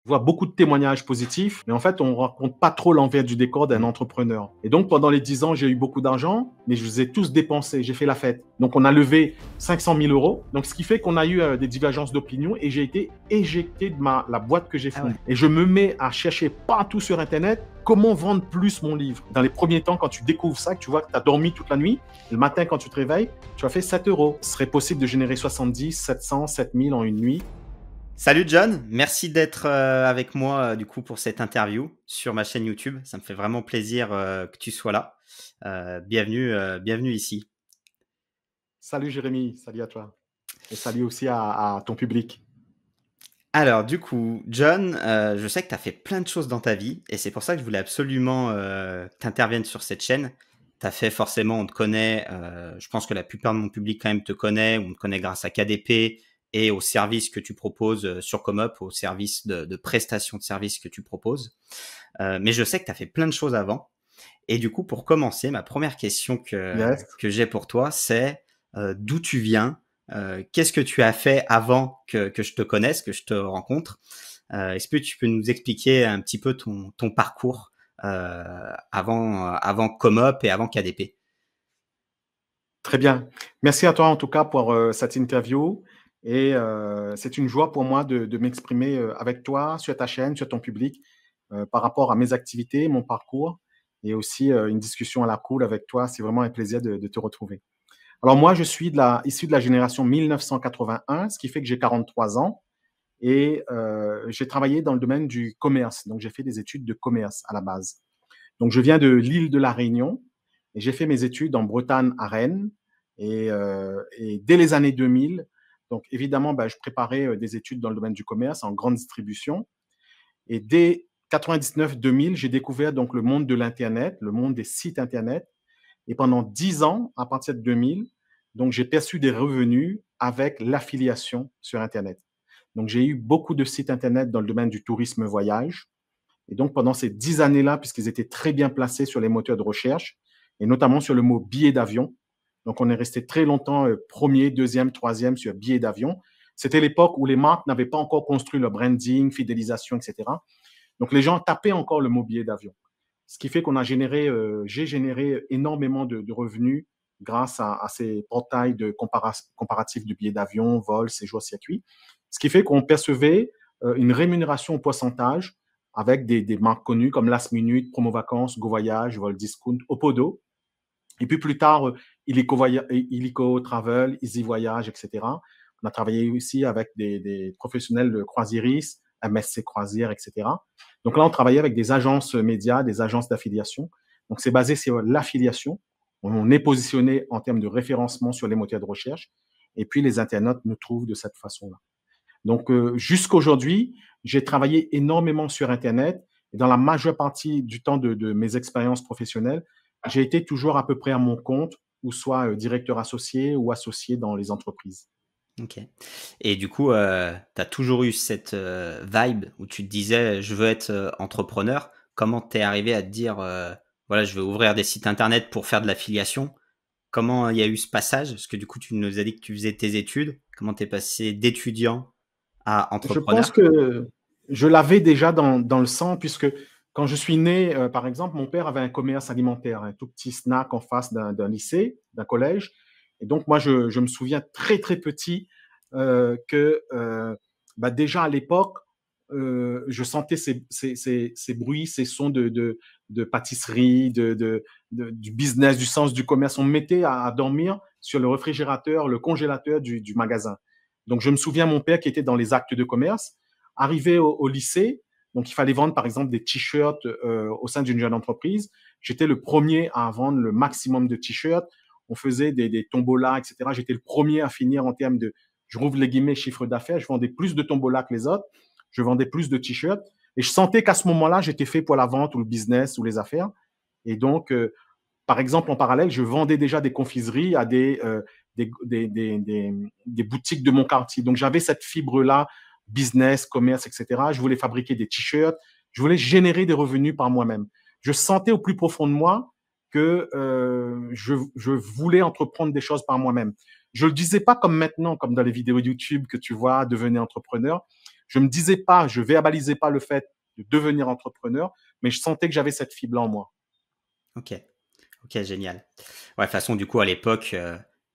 vois beaucoup de témoignages positifs, mais en fait, on ne raconte pas trop l'envers du décor d'un entrepreneur. Et donc, pendant les 10 ans, j'ai eu beaucoup d'argent, mais je les ai tous dépensés. J'ai fait la fête. Donc, on a levé 500 000 euros. Donc, ce qui fait qu'on a eu des divergences d'opinion et j'ai été éjecté de la boîte que j'ai Ah fondée. ouais. Et je me mets à chercher partout sur Internet comment vendre plus mon livre. Dans les premiers temps, quand tu découvres ça, que tu vois que tu as dormi toute la nuit, le matin, quand tu te réveilles, tu as fait 7 euros. Ce serait possible de générer 70, 700, 7000 en une nuit. Salut John, merci d'être avec moi du coup pour cette interview sur ma chaîne YouTube. Ça me fait vraiment plaisir que tu sois là. Bienvenue ici. Salut Jérémy, salut à toi. Et salut aussi à ton public. Alors du coup, John, je sais que tu as fait plein de choses dans ta vie et c'est pour ça que je voulais absolument que tu interviennes sur cette chaîne. Tu as fait forcément, on te connaît, je pense que la plupart de mon public quand même te connaît, on te connaît grâce à KDP et aux services que tu proposes sur ComeUp, aux services de prestation de services que tu proposes. Mais je sais que tu as fait plein de choses avant. Et du coup, pour commencer, ma première question Yes. que j'ai pour toi, c'est d'où tu viens, qu'est-ce que tu as fait avant que je te connaisse, que je te rencontre. Est-ce que tu peux nous expliquer un petit peu ton parcours avant ComeUp et avant KDP? Très bien. Merci à toi en tout cas pour cette interview. Et c'est une joie pour moi de m'exprimer avec toi sur ta chaîne, sur ton public, par rapport à mes activités, mon parcours et aussi une discussion à la cool avec toi. C'est vraiment un plaisir de te retrouver. Alors moi, je suis issu de la génération 1981, ce qui fait que j'ai 43 ans et j'ai travaillé dans le domaine du commerce. Donc j'ai fait des études de commerce à la base. Donc je viens de l'île de la Réunion et j'ai fait mes études en Bretagne à Rennes. Et dès les années 2000, donc évidemment, je préparais des études dans le domaine du commerce en grande distribution. Et dès 99-2000, j'ai découvert donc le monde de l'Internet, le monde des sites Internet. Et pendant 10 ans, à partir de 2000, donc j'ai perçu des revenus avec l'affiliation sur Internet. Donc j'ai eu beaucoup de sites Internet dans le domaine du tourisme voyage. Et donc pendant ces 10 années-là, puisqu'ils étaient très bien placés sur les moteurs de recherche, et notamment sur le mot billet d'avion, donc on est resté très longtemps premier, deuxième, troisième sur billet d'avion. C'était l'époque où les marques n'avaient pas encore construit le branding, fidélisation, etc. Donc les gens tapaient encore le mot billet d'avion. Ce qui fait qu'on a généré, j'ai généré énormément de revenus grâce à ces portails de comparatifs de billets d'avion, vols, séjours, circuits. Ce qui fait qu'on percevait une rémunération au pourcentage avec des marques connues comme Last Minute, Promo Vacances, Go Voyage, Vol Discount, Opodo. Et puis plus tard, Illico Travel, Easy Voyage, etc. On a travaillé aussi avec des professionnels de croisiéristes, MSC Croisière, etc. Donc là, on travaillait avec des agences médias, des agences d'affiliation. Donc c'est basé sur l'affiliation. On est positionné en termes de référencement sur les moteurs de recherche. Et puis les internautes nous trouvent de cette façon-là. Donc jusqu'à aujourd'hui, j'ai travaillé énormément sur Internet. Et dans la majeure partie du temps de mes expériences professionnelles, j'ai été toujours à peu près à mon compte, ou soit directeur associé ou associé dans les entreprises. Ok. Et du coup, tu as toujours eu cette vibe où tu te disais, je veux être entrepreneur. Comment t'es arrivé à te dire, voilà, je vais ouvrir des sites internet pour faire de l'affiliation? Comment il y a eu ce passage? Parce que du coup, tu nous as dit que tu faisais tes études. Comment t'es passé d'étudiant à Je pense entrepreneur? que je l'avais déjà dans le sang, puisque quand je suis né, par exemple, mon père avait un commerce alimentaire, un tout petit snack en face d'un lycée, d'un collège. Et donc, moi, je me souviens très, très petit que déjà à l'époque, je sentais ces bruits, ces sons de pâtisserie, du business, du sens du commerce. On me mettait à dormir sur le réfrigérateur, le congélateur du magasin. Donc, je me souviens mon père qui était dans les actes de commerce, arrivé au lycée, donc il fallait vendre par exemple des t-shirts au sein d'une jeune entreprise. J'étais le premier à vendre le maximum de t-shirts. On faisait des tombolas, etc. J'étais le premier à finir en termes de, je rouvre les guillemets, chiffre d'affaires. Je vendais plus de tombolas que les autres. Je vendais plus de t-shirts. Et je sentais qu'à ce moment-là, j'étais fait pour la vente ou le business ou les affaires. Et donc, par exemple, en parallèle, je vendais déjà des confiseries à des boutiques de mon quartier. Donc, j'avais cette fibre-là, business, commerce, etc. Je voulais fabriquer des t-shirts. Je voulais générer des revenus par moi-même. Je sentais au plus profond de moi que je voulais entreprendre des choses par moi-même. Je ne le disais pas comme maintenant, comme dans les vidéos YouTube que tu vois, devenir entrepreneur. Je me disais pas, je verbalisais pas le fait de devenir entrepreneur, mais je sentais que j'avais cette fibre en moi. OK. OK, génial. Ouais, de toute façon, du coup, à l'époque,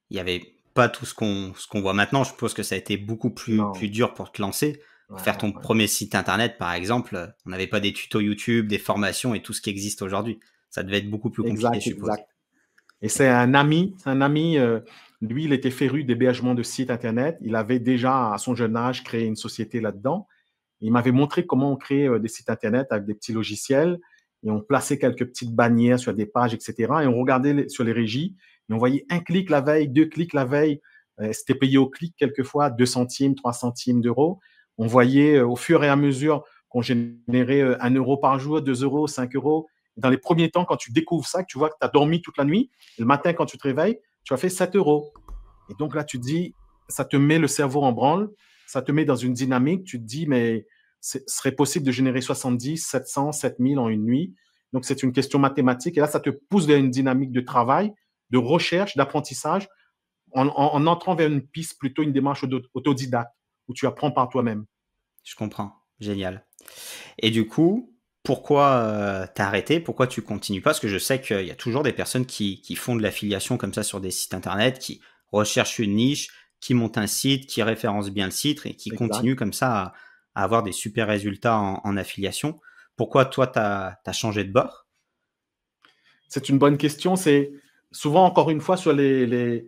il y avait pas tout ce qu'on voit maintenant. Je suppose que ça a été beaucoup plus Non, dur pour te lancer. Pour ouais, faire ouais, ton ouais. premier site internet, par exemple, on n'avait pas des tutos YouTube, des formations et tout ce qui existe aujourd'hui. Ça devait être beaucoup plus compliqué, Exact, je suppose. exact. Et OK. c'est un ami, lui, il était féru d'hébergement de sites internet. Il avait déjà, à son jeune âge, créé une société là-dedans. Il m'avait montré comment on crée des sites internet avec des petits logiciels et on plaçait quelques petites bannières sur des pages, etc. Et on regardait sur les régies et on voyait un clic la veille, deux clics la veille. C'était payé au clic quelquefois, 2 centimes, 3 centimes d'euros. On voyait au fur et à mesure qu'on générait 1 euro par jour, 2 euros, 5 euros. Dans les premiers temps, quand tu découvres ça, que tu vois que tu as dormi toute la nuit, et le matin, quand tu te réveilles, tu as fait 7 euros. Et donc là, tu te dis, ça te met le cerveau en branle, ça te met dans une dynamique. Tu te dis, mais ce serait possible de générer 70, 700, 7000 en une nuit. Donc, c'est une question mathématique. Et là, ça te pousse vers une dynamique de travail, de recherche, d'apprentissage, en entrant vers une piste, plutôt une démarche autodidacte, où tu apprends par toi-même. Je comprends. Génial. Et du coup, pourquoi, tu arrêté? Pourquoi tu continues pas? Parce que je sais qu'il y a toujours des personnes qui font de l'affiliation comme ça sur des sites internet, qui recherchent une niche, qui montent un site, qui référencent bien le site et qui Exact. continuent comme ça à avoir des super résultats en affiliation. Pourquoi toi, tu as changé de bord? C'est une bonne question. C'est souvent, encore une fois, sur les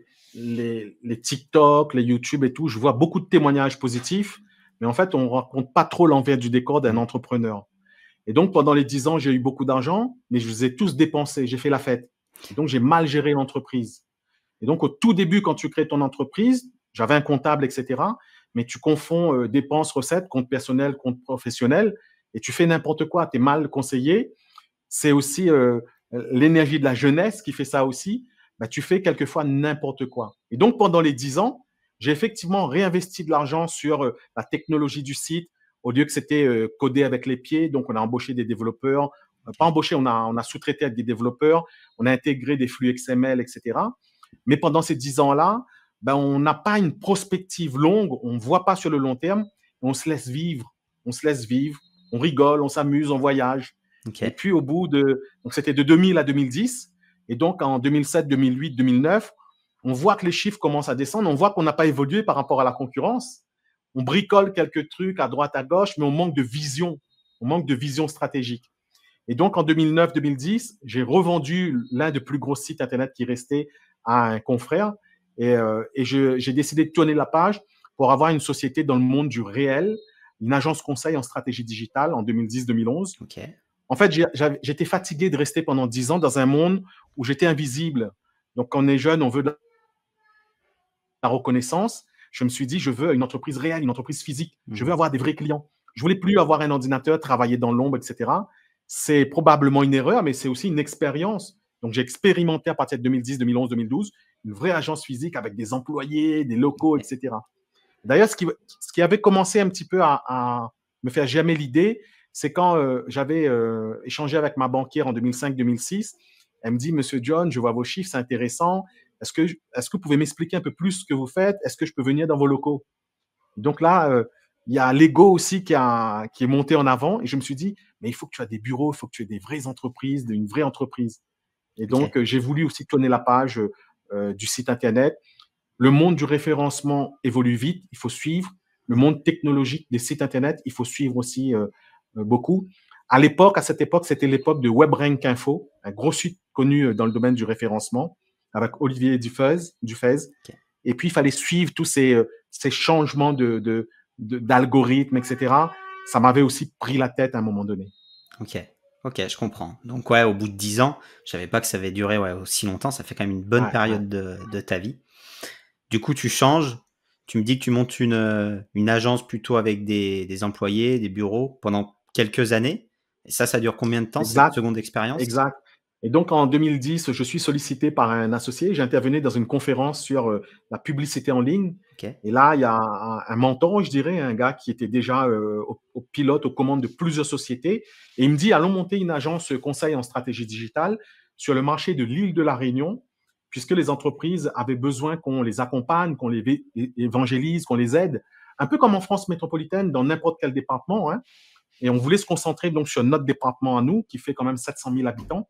TikTok, les YouTube et tout, je vois beaucoup de témoignages positifs, mais en fait, on ne raconte pas trop l'envers du décor d'un Mmh. entrepreneur. Et donc, pendant les 10 ans, j'ai eu beaucoup d'argent, mais je les ai tous dépensés. J'ai fait la fête. Et donc, j'ai mal géré l'entreprise. Et donc, au tout début, quand tu crées ton entreprise, j'avais un comptable, etc. Mais tu confonds dépenses, recettes, compte personnel, compte professionnel, et tu fais n'importe quoi. Tu es mal conseillé. C'est aussi l'énergie de la jeunesse qui fait ça aussi. Bah, tu fais quelquefois n'importe quoi. Et donc, pendant les 10 ans, j'ai effectivement réinvesti de l'argent sur la technologie du site, au lieu que c'était codé avec les pieds. Donc, on a embauché des développeurs. Pas OK. embauché, on a sous-traité avec des développeurs. On a intégré des flux XML, etc. Mais pendant ces 10 ans-là, ben, on n'a pas une prospective longue. On ne voit pas sur le long terme. On se laisse vivre. On se laisse vivre. On rigole, on s'amuse, on voyage. Et OK. puis, au bout de. Donc, c'était de 2000 à 2010. Et donc, en 2007, 2008, 2009, on voit que les chiffres commencent à descendre. On voit qu'on n'a pas évolué par rapport à la concurrence. On bricole quelques trucs à droite, à gauche, mais on manque de vision. On manque de vision stratégique. Et donc, en 2009-2010, j'ai revendu l'un des plus gros sites Internet qui restait à un confrère. Et j'ai décidé de tourner la page pour avoir une société dans le monde du réel, une agence conseil en stratégie digitale en 2010-2011. OK. En fait, j'étais fatigué de rester pendant 10 ans dans un monde où j'étais invisible. Donc, quand on est jeune, on veut de la reconnaissance. Je me suis dit, je veux une entreprise réelle, une entreprise physique. Je veux Mmh. avoir des vrais clients. Je voulais plus avoir un ordinateur, travailler dans l'ombre, etc. C'est probablement une erreur, mais c'est aussi une expérience. Donc, j'ai expérimenté à partir de 2010, 2011, 2012 une vraie agence physique avec des employés, des locaux, OK. etc. D'ailleurs, ce qui avait commencé un petit peu à me faire germer l'idée, c'est quand j'avais échangé avec ma banquière en 2005-2006. Elle me dit, Monsieur John, je vois vos chiffres, c'est intéressant. Est-ce que vous pouvez m'expliquer un peu plus ce que vous faites? Est-ce que je peux venir dans vos locaux? Donc là, il y a l'ego aussi qui est monté en avant. Et je me suis dit, mais il faut que tu aies des bureaux, il faut que tu aies des vraies entreprises, une vraie entreprise. Et OK. donc, j'ai voulu aussi tourner la page du site Internet. Le monde du référencement évolue vite, il faut suivre. Le monde technologique des sites Internet, il faut suivre aussi beaucoup. À cette époque, c'était l'époque de WebRank Info, un gros site connu dans le domaine du référencement, avec Olivier Dufez. OK. Et puis, il fallait suivre tous ces changements d'algorithmes, etc. Ça m'avait aussi pris la tête à un moment donné. OK. OK, je comprends. Donc ouais, au bout de 10 ans, je savais pas que ça avait duré, ouais, aussi longtemps. Ça fait quand même une bonne Ouais, ouais. période de ta vie. Du coup, tu changes. Tu me dis que tu montes une agence plutôt avec des employés, des bureaux pendant quelques années. Et ça dure combien de temps, cette Exact. seconde expérience? Exact. Et donc, en 2010, je suis sollicité par un associé. J'intervenais dans une conférence sur la publicité en ligne. OK. Et là, il y a un mentor, je dirais, un gars qui était déjà au pilote, aux commandes de plusieurs sociétés. Et il me dit, allons monter une agence conseil en stratégie digitale sur le marché de l'île de la Réunion, puisque les entreprises avaient besoin qu'on les accompagne, qu'on les évangélise, qu'on les aide un peu comme en France métropolitaine, dans n'importe quel département, hein. Et on voulait se concentrer donc sur notre département à nous, qui fait quand même 700 000 habitants.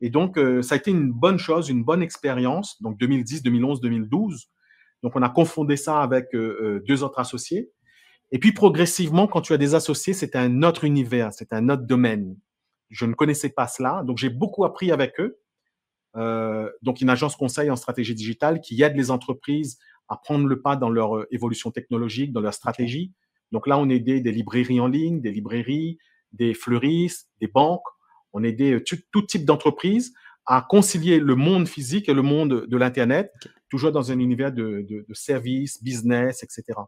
Et donc, ça a été une bonne chose, une bonne expérience. Donc, 2010, 2011, 2012. Donc, on a confondé ça avec deux autres associés. Et puis, progressivement, quand tu as des associés, c'est un autre univers, c'est un autre domaine. Je ne connaissais pas cela. Donc, j'ai beaucoup appris avec eux. Donc, une agence conseil en stratégie digitale qui aide les entreprises à prendre le pas dans leur évolution technologique, dans leur stratégie. Okay. Donc là, on aidait des librairies en ligne, des librairies, des fleuristes, des banques. On aidait tout type d'entreprise à concilier le monde physique et le monde de l'Internet, okay. Toujours dans un univers de services, business, etc.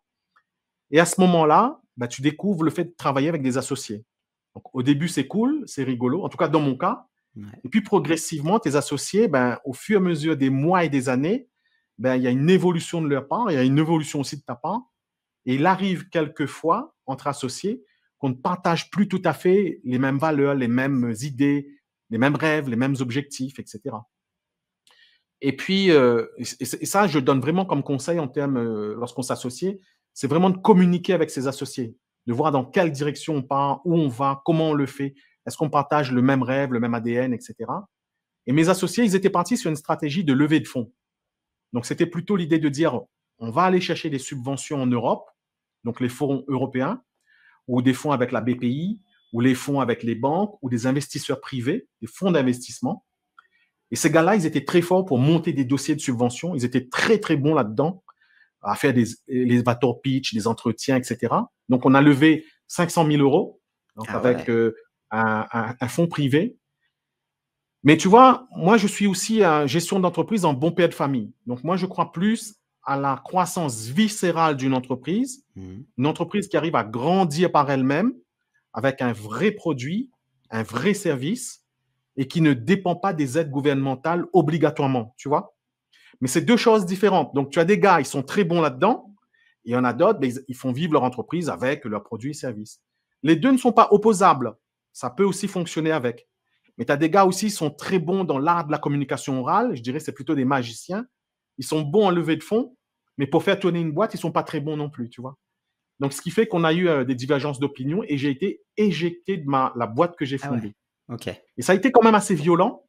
Et à ce moment-là, bah, tu découvres le fait de travailler avec des associés. Donc, au début, c'est cool, c'est rigolo. En tout cas, dans mon cas. Ouais. Et puis, progressivement, tes associés, ben, au fur et à mesure des mois et des années, ben, il y a une évolution de leur part, il y a une évolution aussi de ta part. Et il arrive quelquefois, entre associés, qu'on ne partage plus tout à fait les mêmes valeurs, les mêmes idées, les mêmes rêves, les mêmes objectifs, etc. Et puis, et ça, je donne vraiment comme conseil en termes, lorsqu'on s'associe, c'est vraiment de communiquer avec ses associés, de voir dans quelle direction on part, où on va, comment on le fait, est-ce qu'on partage le même rêve, le même ADN, etc. Et mes associés, ils étaient partis sur une stratégie de levée de fonds. Donc, c'était plutôt l'idée de dire, on va aller chercher des subventions en Europe, donc les fonds européens, ou des fonds avec la BPI, ou les fonds avec les banques, ou des investisseurs privés, des fonds d'investissement. Et ces gars-là, ils étaient très forts pour monter des dossiers de subvention. Ils étaient très, très bons là-dedans, à faire les elevator pitch, des entretiens, etc. Donc, on a levé 500 000 euros donc avec un fonds privé. Mais tu vois, moi, je suis aussi en gestion d'entreprise en bon père de famille. Donc, moi, je crois plus à la croissance viscérale d'une entreprise, une entreprise qui arrive à grandir par elle-même avec un vrai produit, un vrai service et qui ne dépend pas des aides gouvernementales obligatoirement, tu vois. Mais c'est deux choses différentes. Donc, tu as des gars, ils sont très bons là-dedans, et il y en a d'autres, ils font vivre leur entreprise avec leurs produits et services. Les deux ne sont pas opposables. Ça peut aussi fonctionner avec. Mais tu as des gars aussi, ils sont très bons dans l'art de la communication orale. Je dirais que c'est plutôt des magiciens. Ils sont bons en levée de fonds, mais pour faire tourner une boîte, ils ne sont pas très bons non plus, tu vois. Donc, ce qui fait qu'on a eu des divergences d'opinion et j'ai été éjecté de la boîte que j'ai fondée. Ah ouais. Okay. Et ça a été quand même assez violent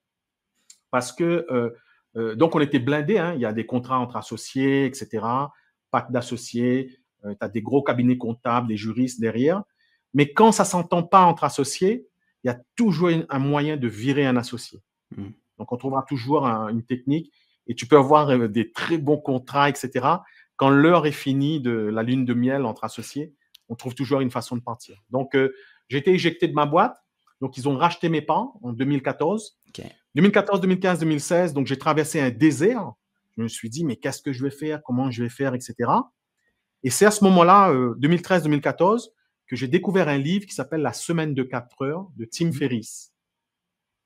parce que donc on était blindés. Hein, il y a des contrats entre associés, etc. Pacte d'associés. Tu as des gros cabinets comptables, des juristes derrière. Mais quand ça ne s'entend pas entre associés, il y a toujours un moyen de virer un associé. Donc, on trouvera toujours une technique et tu peux avoir des très bons contrats, etc. Quand l'heure est finie de la lune de miel entre associés, on trouve toujours une façon de partir. Donc, j'ai été éjecté de ma boîte. Donc, ils ont racheté mes parts en 2014. Okay. 2014, 2015, 2016, donc j'ai traversé un désert. Je me suis dit, mais qu'est-ce que je vais faire? Comment je vais faire, etc. Et c'est à ce moment-là, 2013-2014, que j'ai découvert un livre qui s'appelle La semaine de 4 heures de Tim Ferriss.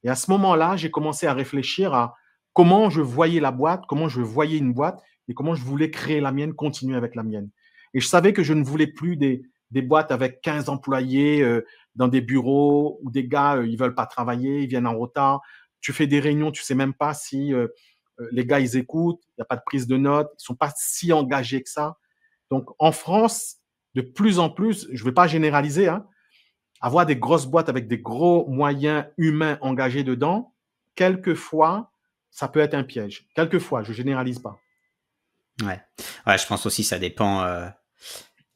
Et à ce moment-là, j'ai commencé à réfléchir à comment je voyais la boîte, comment je voyais une boîte et comment je voulais créer la mienne, continuer avec la mienne. Et je savais que je ne voulais plus des boîtes avec 15 employés dans des bureaux où des gars, ils veulent pas travailler, ils viennent en retard. Tu fais des réunions, tu sais même pas si les gars, ils écoutent, il n'y a pas de prise de notes, ils sont pas si engagés que ça. Donc, en France, de plus en plus, je ne vais pas généraliser, hein, avoir des grosses boîtes avec des gros moyens humains engagés dedans, quelquefois, ça peut être un piège. Quelquefois, je ne généralise pas. Ouais, je pense aussi ça dépend.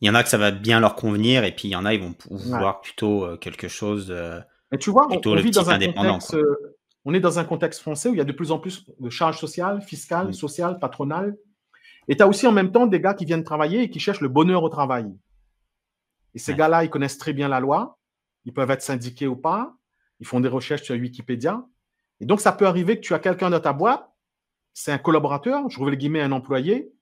Il y en a que ça va bien leur convenir et puis il y en a, ils vont voir plutôt quelque chose de mais tu vois, plutôt on le vit petit dans un indépendant. contexte, on est dans un contexte français où il y a de plus en plus de charges sociales, fiscales, sociales, patronales. Et tu as aussi en même temps des gars qui viennent travailler et qui cherchent le bonheur au travail. Et ces gars-là, ils connaissent très bien la loi. Ils peuvent être syndiqués ou pas. Ils font des recherches sur Wikipédia. Et donc, ça peut arriver que tu as quelqu'un dans ta boîte, c'est un collaborateur, je rouvre les guillemets, un employé,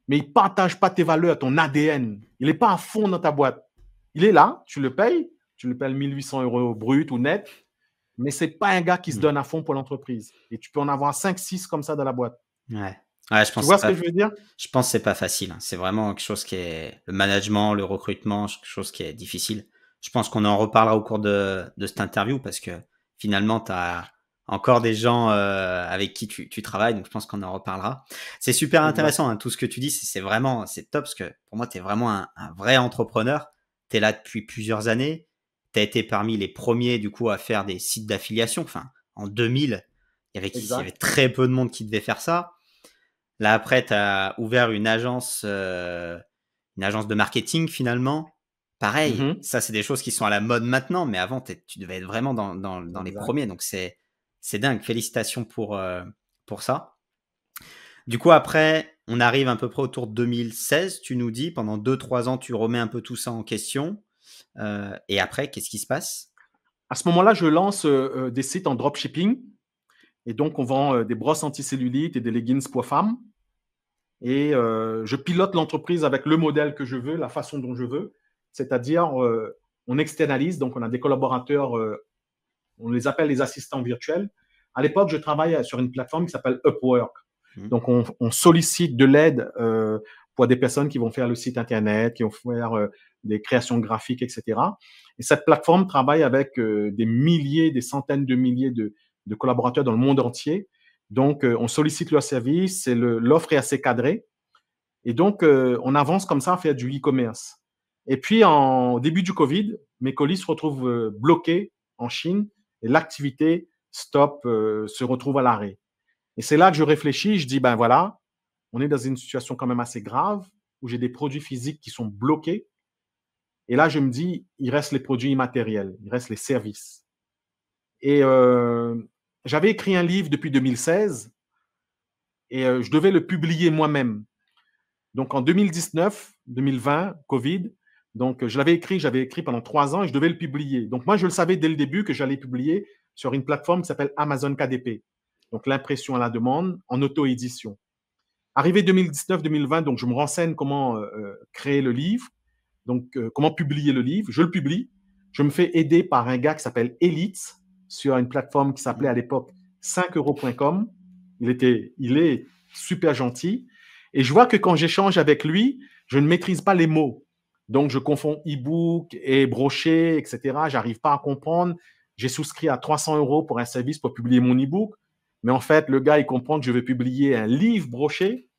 mais il ne partage pas tes valeurs, ton ADN. Il n'est pas à fond dans ta boîte. Il est là, tu le payes 1800 € brut ou net, mais ce n'est pas un gars qui se donne à fond pour l'entreprise. Et tu peux en avoir 5-6 comme ça dans la boîte. Ouais, je pense tu vois ce que je veux dire? Je pense que c'est pas facile. Hein. C'est vraiment quelque chose qui est le management, le recrutement, quelque chose qui est difficile. Je pense qu'on en reparlera au cours de cette interview parce que finalement, encore des gens avec qui tu travailles, donc je pense qu'on en reparlera. C'est super Exact. intéressant, hein, tout ce que tu dis, c'est vraiment, c'est top, parce que pour moi, tu es vraiment un vrai entrepreneur. Tu es là depuis plusieurs années. Tu as été parmi les premiers, du coup, à faire des sites d'affiliation. Enfin, en 2000, il y avait Exact. très peu de monde qui devait faire ça. Là, après, tu as ouvert une agence de marketing, finalement. Pareil, Mhm. ça, c'est des choses qui sont à la mode maintenant, mais avant, tu devais être vraiment dans les Exact. premiers. Donc, c'est dingue. Félicitations pour ça. Du coup, après, on arrive à peu près autour de 2016, tu nous dis. Pendant 2-3 ans, tu remets un peu tout ça en question. Et après, qu'est-ce qui se passe? À ce moment-là, je lance des sites en dropshipping. Et donc, on vend des brosses anticellulites et des leggings poids femme. Et je pilote l'entreprise avec le modèle que je veux, la façon dont je veux. C'est-à-dire, on externalise, donc on a des collaborateurs, on les appelle les assistants virtuels. À l'époque, je travaille sur une plateforme qui s'appelle Upwork. Hmm. Donc, on sollicite de l'aide pour des personnes qui vont faire le site Internet, qui vont faire des créations graphiques, etc. Et cette plateforme travaille avec des milliers, des centaines de milliers de collaborateurs dans le monde entier. Donc, on sollicite leurs services, l'offre est assez cadrée. Et donc, on avance comme ça à faire du e-commerce. Et puis, au début du Covid, mes colis se retrouvent bloqués en Chine et l'activité stop se retrouve à l'arrêt. Et c'est là que je réfléchis, je dis, ben voilà, on est dans une situation quand même assez grave où j'ai des produits physiques qui sont bloqués. Et là, je me dis, il reste les produits immatériels, il reste les services. Et j'avais écrit un livre depuis 2016 et je devais le publier moi-même. Donc en 2019, 2020, Covid, donc j'avais écrit pendant 3 ans et je devais le publier. Donc moi, je le savais dès le début que j'allais publier sur une plateforme qui s'appelle Amazon KDP. Donc l'impression à la demande en auto-édition. Arrivé 2019-2020, donc je me renseigne comment créer le livre, donc comment publier le livre. Je le publie. Je me fais aider par un gars qui s'appelle Elite sur une plateforme qui s'appelait à l'époque 5euros.com. Il est super gentil. Et je vois que quand j'échange avec lui, je ne maîtrise pas les mots. Donc, je confonds e-book et brochet, etc. J'arrive pas à comprendre. J'ai souscrit à 300 euros pour un service pour publier mon e-book. Mais en fait, le gars, il comprend que je vais publier un livre broché.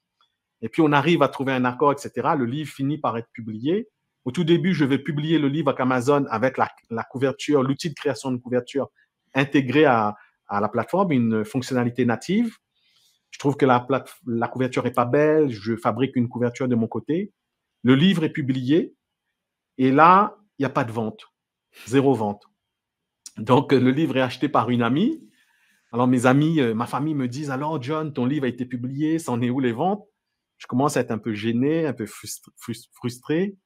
Et puis, on arrive à trouver un accord, etc. Le livre finit par être publié. Au tout début, je vais publier le livre avec Amazon avec la couverture, l'outil de création de couverture intégré à la plateforme, une fonctionnalité native. Je trouve que la couverture est pas belle. Je fabrique une couverture de mon côté. Le livre est publié. Et là, il n'y a pas de vente. Zéro vente. Donc, le livre est acheté par une amie. Alors, mes amis, ma famille me disent, alors, John, ton livre a été publié, c'en est où les ventes? Je commence à être un peu gêné, un peu frustré.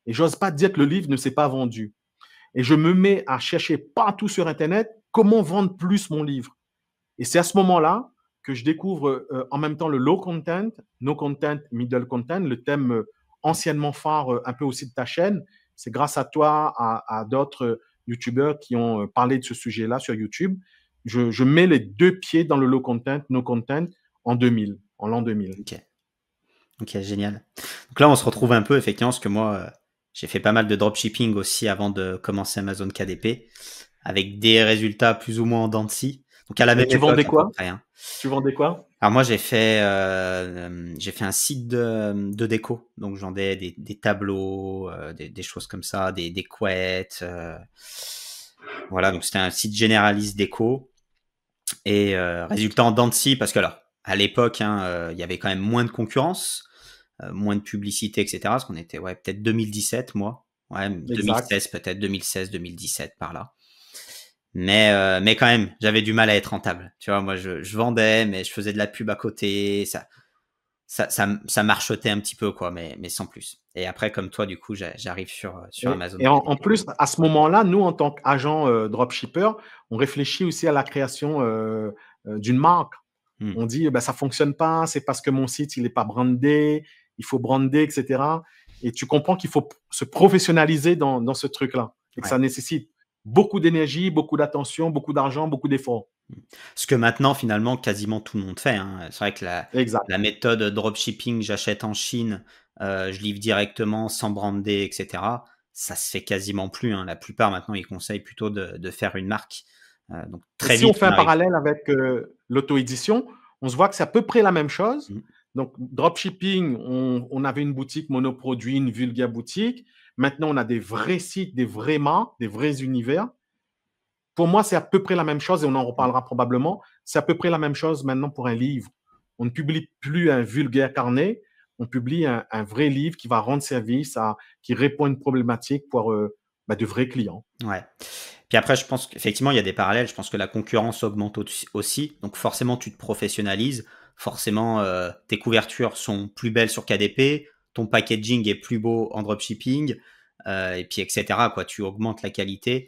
Et j'ose pas dire que le livre ne s'est pas vendu. Et je me mets à chercher partout sur Internet comment vendre plus mon livre. Et c'est à ce moment-là que je découvre en même temps le low content, no content, middle content, le thème anciennement phare un peu aussi de ta chaîne. C'est grâce à toi, à d'autres YouTubeurs qui ont parlé de ce sujet-là sur YouTube. Je mets les deux pieds dans le low content, no content en 2000, en l'an 2000. Ok. Ok, génial. Donc là, on se retrouve un peu, effectivement, parce que moi, j'ai fait pas mal de dropshipping aussi avant de commencer Amazon KDP, avec des résultats plus ou moins en dents de scie. Donc à la Et même tu époque, vendais à peu quoi? près, hein. Tu vendais quoi? Alors moi, j'ai fait un site de déco. Donc j'en ai des tableaux, des choses comme ça, des couettes. Voilà, donc c'était un site généraliste déco. Et résultat en dents de scie, parce que là, à l'époque, hein, il y avait quand même moins de concurrence, moins de publicité, etc. Parce qu'on était, ouais, peut-être 2017, moi. Ouais, Exact. 2016 peut-être, 2016, 2017 par là. Mais quand même, j'avais du mal à être rentable. Tu vois, moi, je vendais, mais je faisais de la pub à côté. Ça marchotait un petit peu, quoi, mais sans plus. Et après, comme toi, du coup, j'arrive sur Amazon Et en KDP. plus, à ce moment-là, nous, en tant qu'agent dropshipper, on réfléchit aussi à la création d'une marque. Hmm. On dit, ben, ça fonctionne pas, c'est parce que mon site, il n'est pas brandé, il faut brander, etc. Et tu comprends qu'il faut se professionnaliser dans ce truc-là et que Ouais. ça nécessite beaucoup d'énergie, beaucoup d'attention, beaucoup d'argent, beaucoup d'efforts. Ce que maintenant, finalement, quasiment tout le monde fait, hein. C'est vrai que Exact. la méthode dropshipping, j'achète en Chine, je livre directement sans brander, etc. Ça se fait quasiment plus, hein. La plupart maintenant, ils conseillent plutôt de faire une marque. Donc Et très si on vite, fait on un arrive. parallèle avec l'auto-édition, on se voit que c'est à peu près la même chose. Mmh. Donc, dropshipping, on avait une boutique monoproduit, une vulgaire boutique. Maintenant, on a des vrais sites, des vrais marques, des vrais univers. Pour moi, c'est à peu près la même chose et on en Mmh. reparlera probablement. C'est à peu près la même chose maintenant pour un livre. On ne publie plus un vulgaire carnet, on publie un vrai livre qui va rendre service, qui répond à une problématique pour de vrais clients. Ouais. Puis après, je pense qu'effectivement, il y a des parallèles. Je pense que la concurrence augmente aussi. Donc forcément, tu te professionnalises. Forcément, tes couvertures sont plus belles sur KDP. Ton packaging est plus beau en dropshipping. Et puis, etc., quoi. Tu augmentes la qualité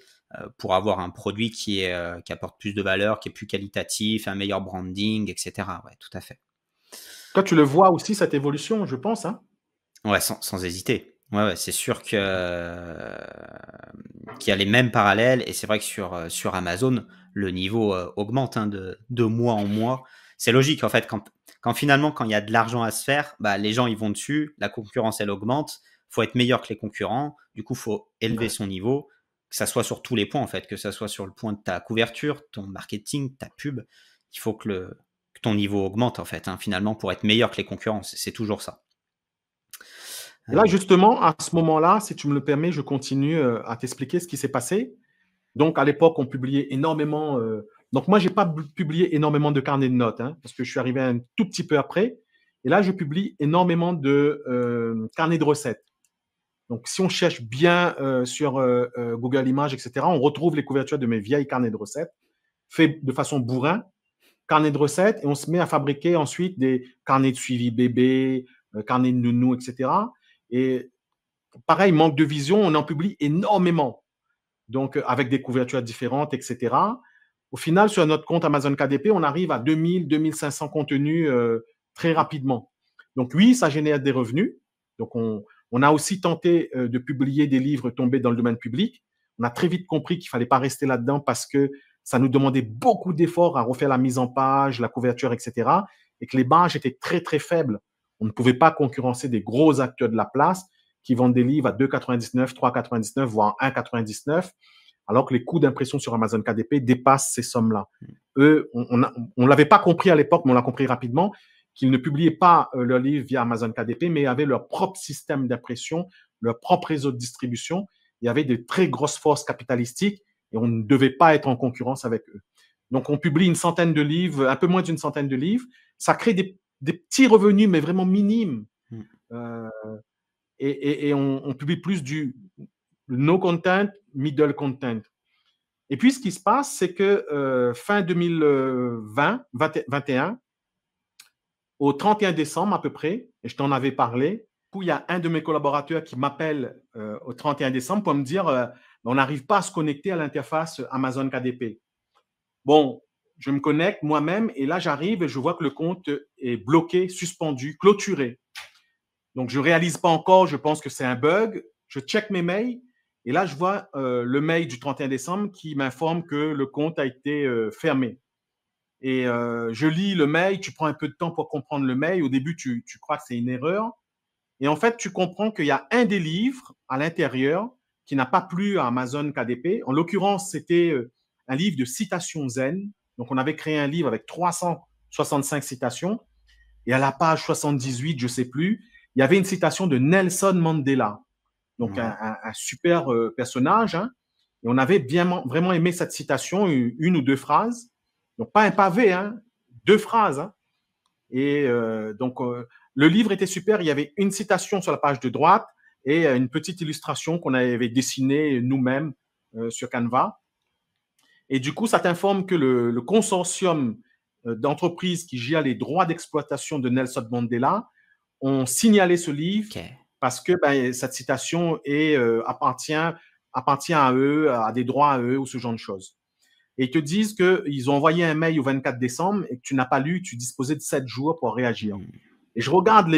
pour avoir un produit qui apporte plus de valeur, qui est plus qualitatif, un meilleur branding, etc. Ouais, tout à fait. Toi, tu le vois aussi, cette évolution, je pense, hein? Ouais, sans hésiter. Ouais, ouais, c'est sûr que, qu'il y a les mêmes parallèles et c'est vrai que sur Amazon, le niveau, augmente, hein, de mois en mois. C'est logique en fait quand finalement quand il y a de l'argent à se faire, bah, les gens ils vont dessus, la concurrence elle augmente, faut être meilleur que les concurrents, du coup faut élever Ouais. son niveau, que ça soit sur tous les points en fait, que ça soit sur le point de ta couverture, ton marketing, ta pub, il faut que ton niveau augmente en fait, hein, finalement pour être meilleur que les concurrents, c'est toujours ça. Et là, Heu, justement, à ce moment-là, si tu me le permets, je continue à t'expliquer ce qui s'est passé. Donc, à l'époque, on publiait énormément. Donc, moi, je n'ai pas publié énormément de carnets de notes, hein, parce que je suis arrivé un tout petit peu après. Et là, je publie énormément de carnets de recettes. Donc, si on cherche bien sur Google Images, etc., on retrouve les couvertures de mes vieilles carnets de recettes, faits de façon bourrin, carnets de recettes, et on se met à fabriquer ensuite des carnets de suivi bébé, carnets de nounou, etc. Et pareil, manque de vision, on en publie énormément. Donc, avec des couvertures différentes, etc. Au final, sur notre compte Amazon KDP, on arrive à 2000, 2500 contenus très rapidement. Donc, oui, ça génère des revenus. Donc, on a aussi tenté de publier des livres tombés dans le domaine public. On a très vite compris qu'il ne fallait pas rester là-dedans parce que ça nous demandait beaucoup d'efforts à refaire la mise en page, la couverture, etc. Et que les marges étaient très, très faibles. On ne pouvait pas concurrencer des gros acteurs de la place qui vendent des livres à 2,99, 3,99, voire 1,99, alors que les coûts d'impression sur Amazon KDP dépassent ces sommes-là. Eux, on ne l'avait pas compris à l'époque, mais on l'a compris rapidement, qu'ils ne publiaient pas leurs livres via Amazon KDP, mais avaient leur propre système d'impression, leur propre réseau de distribution. Il y avait de très grosses forces capitalistiques et on ne devait pas être en concurrence avec eux. Donc, on publie une centaine de livres, un peu moins d'une centaine de livres. Ça crée des petits revenus, mais vraiment minimes. mmh, Euh, et on publie plus du no content, middle content. Et puis, ce qui se passe, c'est que fin 2020, 2021, au 31 décembre à peu près, et je t'en avais parlé, où il y a un de mes collaborateurs qui m'appelle au 31 décembre pour me dire on n'arrive pas à se connecter à l'interface Amazon KDP. Bon, je me connecte moi-même et là, j'arrive et je vois que le compte est bloqué, suspendu, clôturé. Donc, je ne réalise pas encore, je pense que c'est un bug. Je check mes mails et là, je vois le mail du 31 décembre qui m'informe que le compte a été fermé. Et je lis le mail, tu prends un peu de temps pour comprendre le mail. Au début, tu crois que c'est une erreur. Et en fait, tu comprends qu'il y a un des livres à l'intérieur qui n'a pas plu à Amazon KDP. En l'occurrence, c'était un livre de citations zen. Donc, on avait créé un livre avec 365 citations. Et à la page 78, je ne sais plus, il y avait une citation de Nelson Mandela. Donc, ouais. un super personnage. Hein. Et on avait bien, vraiment aimé cette citation, une ou deux phrases. Donc, pas un pavé, hein, deux phrases. Hein. Et donc, le livre était super. Il y avait une citation sur la page de droite et une petite illustration qu'on avait dessinée nous-mêmes sur Canva. Et du coup, ça t'informe que le consortium d'entreprises qui gère les droits d'exploitation de Nelson Mandela ont signalé ce livre OK. parce que cette citation appartient à eux, à des droits à eux ou ce genre de choses. Et ils te disent qu'ils ont envoyé un mail au 24 décembre et que tu n'as pas lu, tu disposais de 7 jours pour réagir. Mmh. Et je regarde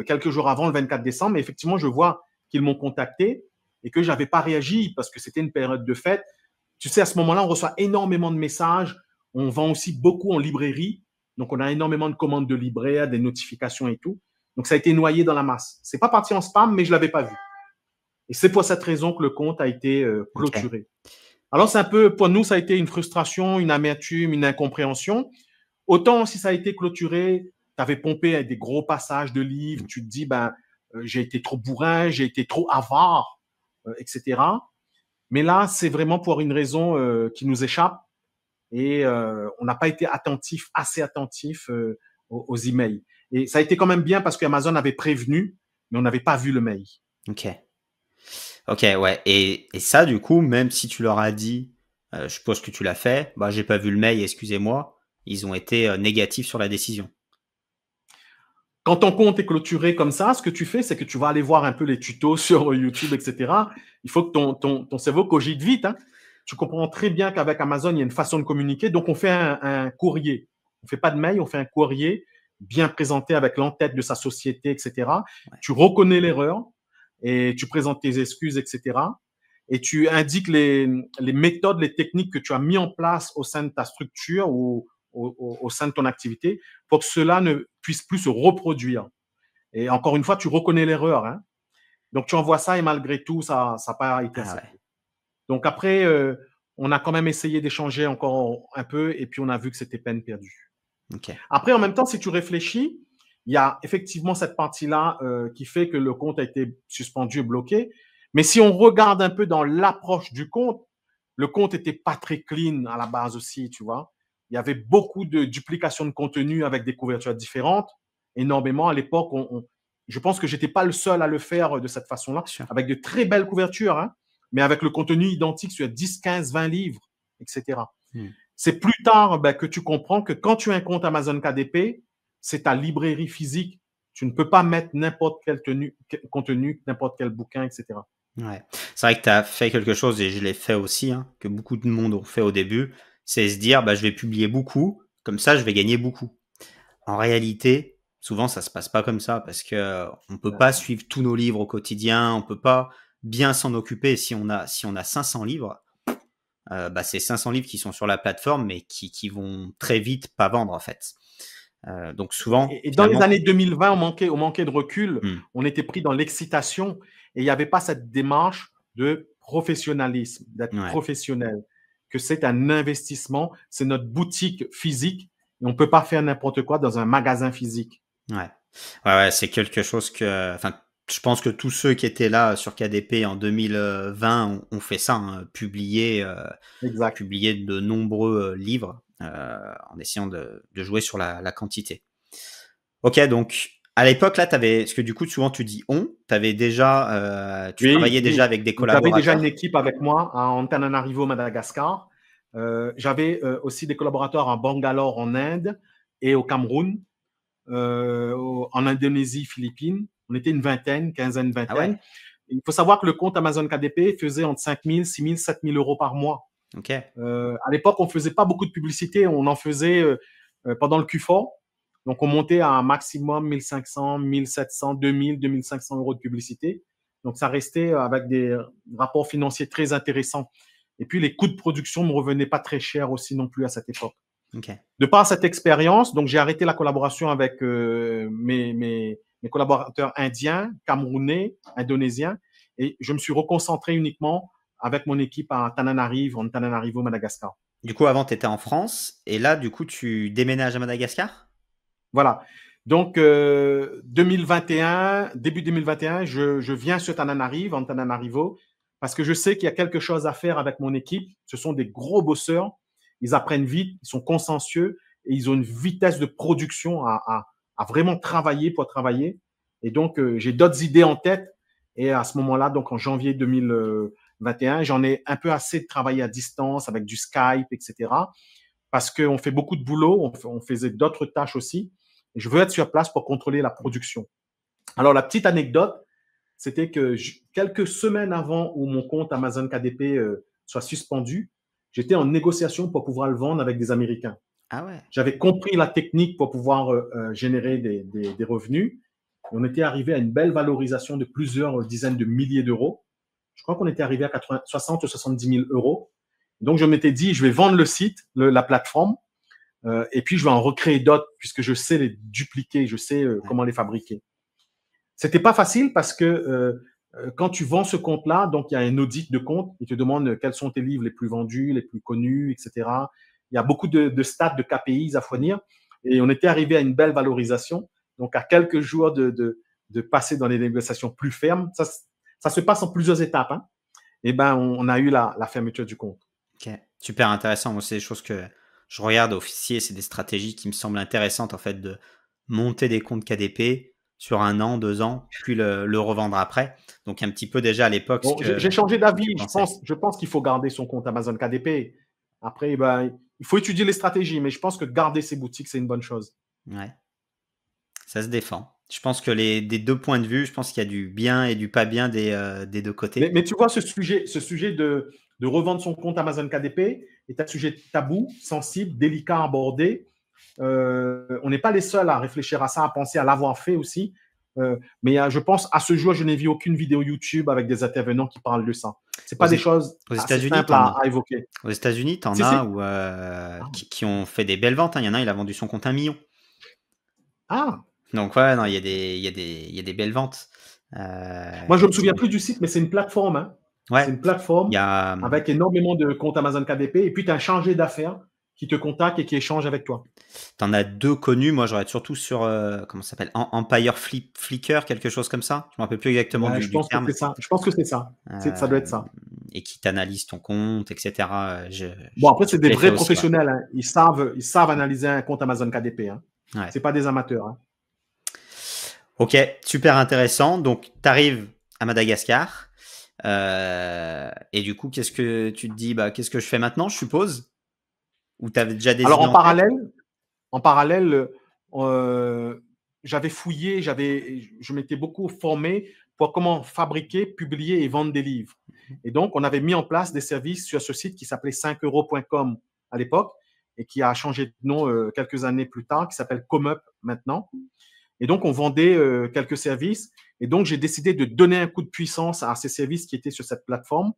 quelques jours avant le 24 décembre et effectivement, je vois qu'ils m'ont contacté et que je n'avais pas réagi parce que c'était une période de fête. Tu sais, à ce moment-là, on reçoit énormément de messages. On vend aussi beaucoup en librairie. Donc, on a énormément de commandes de libraires, des notifications et tout. Donc, ça a été noyé dans la masse. C'est pas parti en spam, mais je l'avais pas vu. Et c'est pour cette raison que le compte a été OK. clôturé. Alors, c'est un peu, pour nous, ça a été une frustration, une amertume, une incompréhension. Autant si ça a été clôturé, tu avais pompé avec des gros passages de livres, tu te dis, ben, j'ai été trop bourrin, j'ai été trop avare, etc. Mais là, c'est vraiment pour une raison qui nous échappe et on n'a pas été attentif, assez attentif aux emails. Et ça a été quand même bien parce qu'Amazon avait prévenu, mais on n'avait pas vu le mail. Ok. Ok, ouais. Et ça, du coup, même si tu leur as dit, je suppose que tu l'as fait, bah, j'ai pas vu le mail, excusez-moi, ils ont été négatifs sur la décision. Quand ton compte est clôturé comme ça, ce que tu fais, c'est que tu vas aller voir un peu les tutos sur YouTube, etc. Il faut que ton cerveau cogite vite. Hein. Tu comprends très bien qu'avec Amazon, il y a une façon de communiquer. Donc, on fait un courrier. On ne fait pas de mail, on fait un courrier bien présenté avec l'entête de sa société, etc. Ouais. Tu reconnais l'erreur et tu présentes tes excuses, etc. Et tu indiques les méthodes, les techniques que tu as mis en place au sein de ta structure ou au sein de ton activité pour que cela ne puisse plus se reproduire. Et encore une fois, tu reconnais l'erreur. Hein. Donc, tu envoies ça et malgré tout, ça n'a pas été Ah accepté. ouais. Donc, après, on a quand même essayé d'échanger encore un peu et puis on a vu que c'était peine perdue. Ok. Après, en même temps, si tu réfléchis, il y a effectivement cette partie-là qui fait que le compte a été suspendu et bloqué. Mais si on regarde un peu dans l'approche du compte, le compte n'était pas très clean à la base aussi, tu vois. Il y avait beaucoup de duplication de contenu avec des couvertures différentes, énormément. À l'époque, je pense que je n'étais pas le seul à le faire de cette façon-là, Sûr. avec de très belles couvertures, hein, mais avec le contenu identique sur 10, 15, 20 livres, etc. C'est plus tard que tu comprends que quand tu as un compte Amazon KDP, c'est ta librairie physique. Tu ne peux pas mettre n'importe quel contenu, n'importe quel bouquin, etc. Ouais. C'est vrai que tu as fait quelque chose, et je l'ai fait aussi, hein, que beaucoup de monde ont fait au début, c'est se dire, bah, je vais publier beaucoup, comme ça je vais gagner beaucoup. En réalité, souvent ça se passe pas comme ça, parce que on peut pas suivre tous nos livres au quotidien, on peut pas bien s'en occuper. Si on a 500 livres, bah, c'est 500 livres qui sont sur la plateforme, mais qui vont très vite pas vendre, en fait. Donc souvent, Et dans les finalement, années 2020, on manquait de recul, mmh, on était pris dans l'excitation et il n'y avait pas cette démarche de professionnalisme, d'être ouais. professionnel, que c'est un investissement, c'est notre boutique physique et on ne peut pas faire n'importe quoi dans un magasin physique. Ouais. Ouais, ouais, c'est quelque chose que, enfin, je pense que tous ceux qui étaient là sur KDP en 2020 ont fait ça, hein, Exact. publier de nombreux livres en essayant de jouer sur la quantité. Ok, donc à l'époque là, parce que du coup souvent tu dis t'avais déjà, tu Oui, travaillais déjà oui. avec des Donc, j'avais déjà une collaborateurs. équipe avec moi à Antananarivo, Madagascar. J'avais aussi des collaborateurs à Bangalore, en Inde, et au Cameroun, en Indonésie, Philippines. On était une vingtaine, quinzaine, Ah ouais, vingtaine. Il faut savoir que le compte Amazon KDP faisait entre 5 000, 6 000, 7 000 euros par mois. ok, À l'époque, on ne faisait pas beaucoup de publicité. On en faisait pendant le QFOR. Donc, on montait à un maximum 1500, 1700, 2000, 2500 euros de publicité. Donc, ça restait avec des rapports financiers très intéressants. Et puis, les coûts de production ne me revenaient pas très cher aussi non plus à cette époque. ok. De par cette expérience, donc j'ai arrêté la collaboration avec mes collaborateurs indiens, camerounais, indonésiens, et je me suis reconcentré uniquement avec mon équipe à Tananarivo, Madagascar. Du coup avant tu étais en France et là du coup tu déménages à Madagascar? Voilà. Donc, 2021, début 2021, je viens sur Tananarivo, parce que je sais qu'il y a quelque chose à faire avec mon équipe. Ce sont des gros bosseurs. Ils apprennent vite, ils sont consciencieux et ils ont une vitesse de production à vraiment travailler pour travailler. Et donc, j'ai d'autres idées en tête. Et à ce moment-là, donc en janvier 2021, j'en ai un peu assez de travailler à distance avec du Skype, etc. Parce qu'on fait beaucoup de boulot, on faisait d'autres tâches aussi. Et je veux être sur place pour contrôler la production. Alors, la petite anecdote, c'était que quelques semaines avant où mon compte Amazon KDP soit suspendu, j'étais en négociation pour pouvoir le vendre avec des Américains. Ah ouais, J'avais compris la technique pour pouvoir générer des revenus. Et on était arrivé à une belle valorisation de plusieurs dizaines de milliers d'euros. Je crois qu'on était arrivé à 60 ou 70 000 euros. Donc, je m'étais dit, je vais vendre le site, la plateforme, et puis je vais en recréer d'autres puisque je sais les dupliquer, je sais ouais. comment les fabriquer. C'était pas facile parce que quand tu vends ce compte-là, donc il y a un audit de compte, il te demande quels sont tes livres les plus vendus, les plus connus, etc. Il y a beaucoup de stats, de KPIs à fournir. Et on était arrivé à une belle valorisation. Donc, à quelques jours de passer dans les négociations plus fermes, ça se passe en plusieurs étapes. Hein. Et ben, on a eu la fermeture du compte. Ok, super intéressant. Moi, c'est des choses que je regarde officier. C'est des stratégies qui me semblent intéressantes, en fait, de monter des comptes KDP sur 1 an, 2 ans, puis le revendre après. Donc, un petit peu déjà à l'époque ce Bon, que j'ai changé tu d'avis. pensais. Je pense qu'il faut garder son compte Amazon KDP. Après, ben, il faut étudier les stratégies, mais je pense que garder ses boutiques, c'est une bonne chose. Ouais, ça se défend. Je pense que des deux points de vue, je pense qu'il y a du bien et du pas bien des deux côtés. Mais tu vois, ce sujet de revendre son compte Amazon KDP est un sujet tabou, sensible, délicat à aborder. On n'est pas les seuls à réfléchir à ça, à penser à l'avoir fait aussi. Mais je pense, à ce jour, je n'ai vu aucune vidéo YouTube avec des intervenants qui parlent de ça. Ce Aux, pas des choses aux assez États-Unis, simples t'en as. à évoquer. Aux États-Unis, t'en Si, as si. où, qui ont fait des belles ventes. Hein. Il y en a, il a vendu son compte 1 million. Ah, Donc, ouais, non, il y a des belles ventes. moi, je ne me souviens Effectivement. plus du site, mais c'est une plateforme. Hein. C'est Ouais, une il y plateforme a, avec énormément de comptes Amazon KDP. Et puis, tu as un chargé d'affaires qui te contacte et qui échange avec toi. t'en as 2 connus. Moi, j'aurais surtout sur, comment ça s'appelle, Empire Flickr, quelque chose comme ça. Je me rappelle plus exactement Ouais, du, je du pense que terme. c'est ça. Je pense que c'est ça. Ça doit Euh, être ça. et qui t'analyse ton compte, etc. Bon, après, c'est Je des l'ai fait vrais aussi, ouais. professionnels. Hein. Ils savent analyser un compte Amazon KDP. Hein. Ouais. C'est pas des amateurs. Hein. Ok, super intéressant. Donc, tu arrives à Madagascar. Et du coup, qu'est-ce que tu te dis, bah, qu'est-ce que je fais maintenant, je suppose? Ou tu avais déjà des Alors, idées en tête? en parallèle j'avais fouillé, je m'étais beaucoup formé pour comment fabriquer, publier et vendre des livres. Et donc, on avait mis en place des services sur ce site qui s'appelait 5euros.com à l'époque et qui a changé de nom quelques années plus tard, qui s'appelle ComeUp maintenant. Et donc, on vendait quelques services. Et donc, j'ai décidé de donner un coup de puissance à ces services qui étaient sur cette plateforme.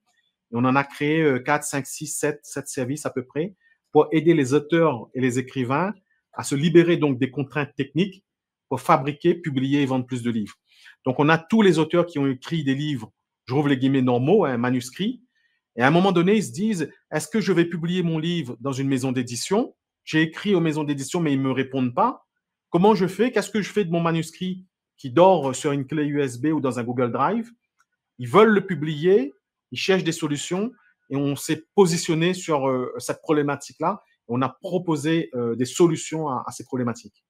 Et on en a créé 4, 5, 6, 7 services à peu près pour aider les auteurs et les écrivains à se libérer donc des contraintes techniques pour fabriquer, publier et vendre plus de livres. Donc, on a tous les auteurs qui ont écrit des livres, je rouvre les guillemets normaux, un manuscrit. Et à un moment donné, ils se disent, est-ce que je vais publier mon livre dans une maison d'édition? J'ai écrit aux maisons d'édition, mais ils ne me répondent pas. Comment je fais? Qu'est-ce que je fais de mon manuscrit qui dort sur une clé USB ou dans un Google Drive? Ils veulent le publier, ils cherchent des solutions et on s'est positionné sur cette problématique-là. On a proposé des solutions à ces problématiques.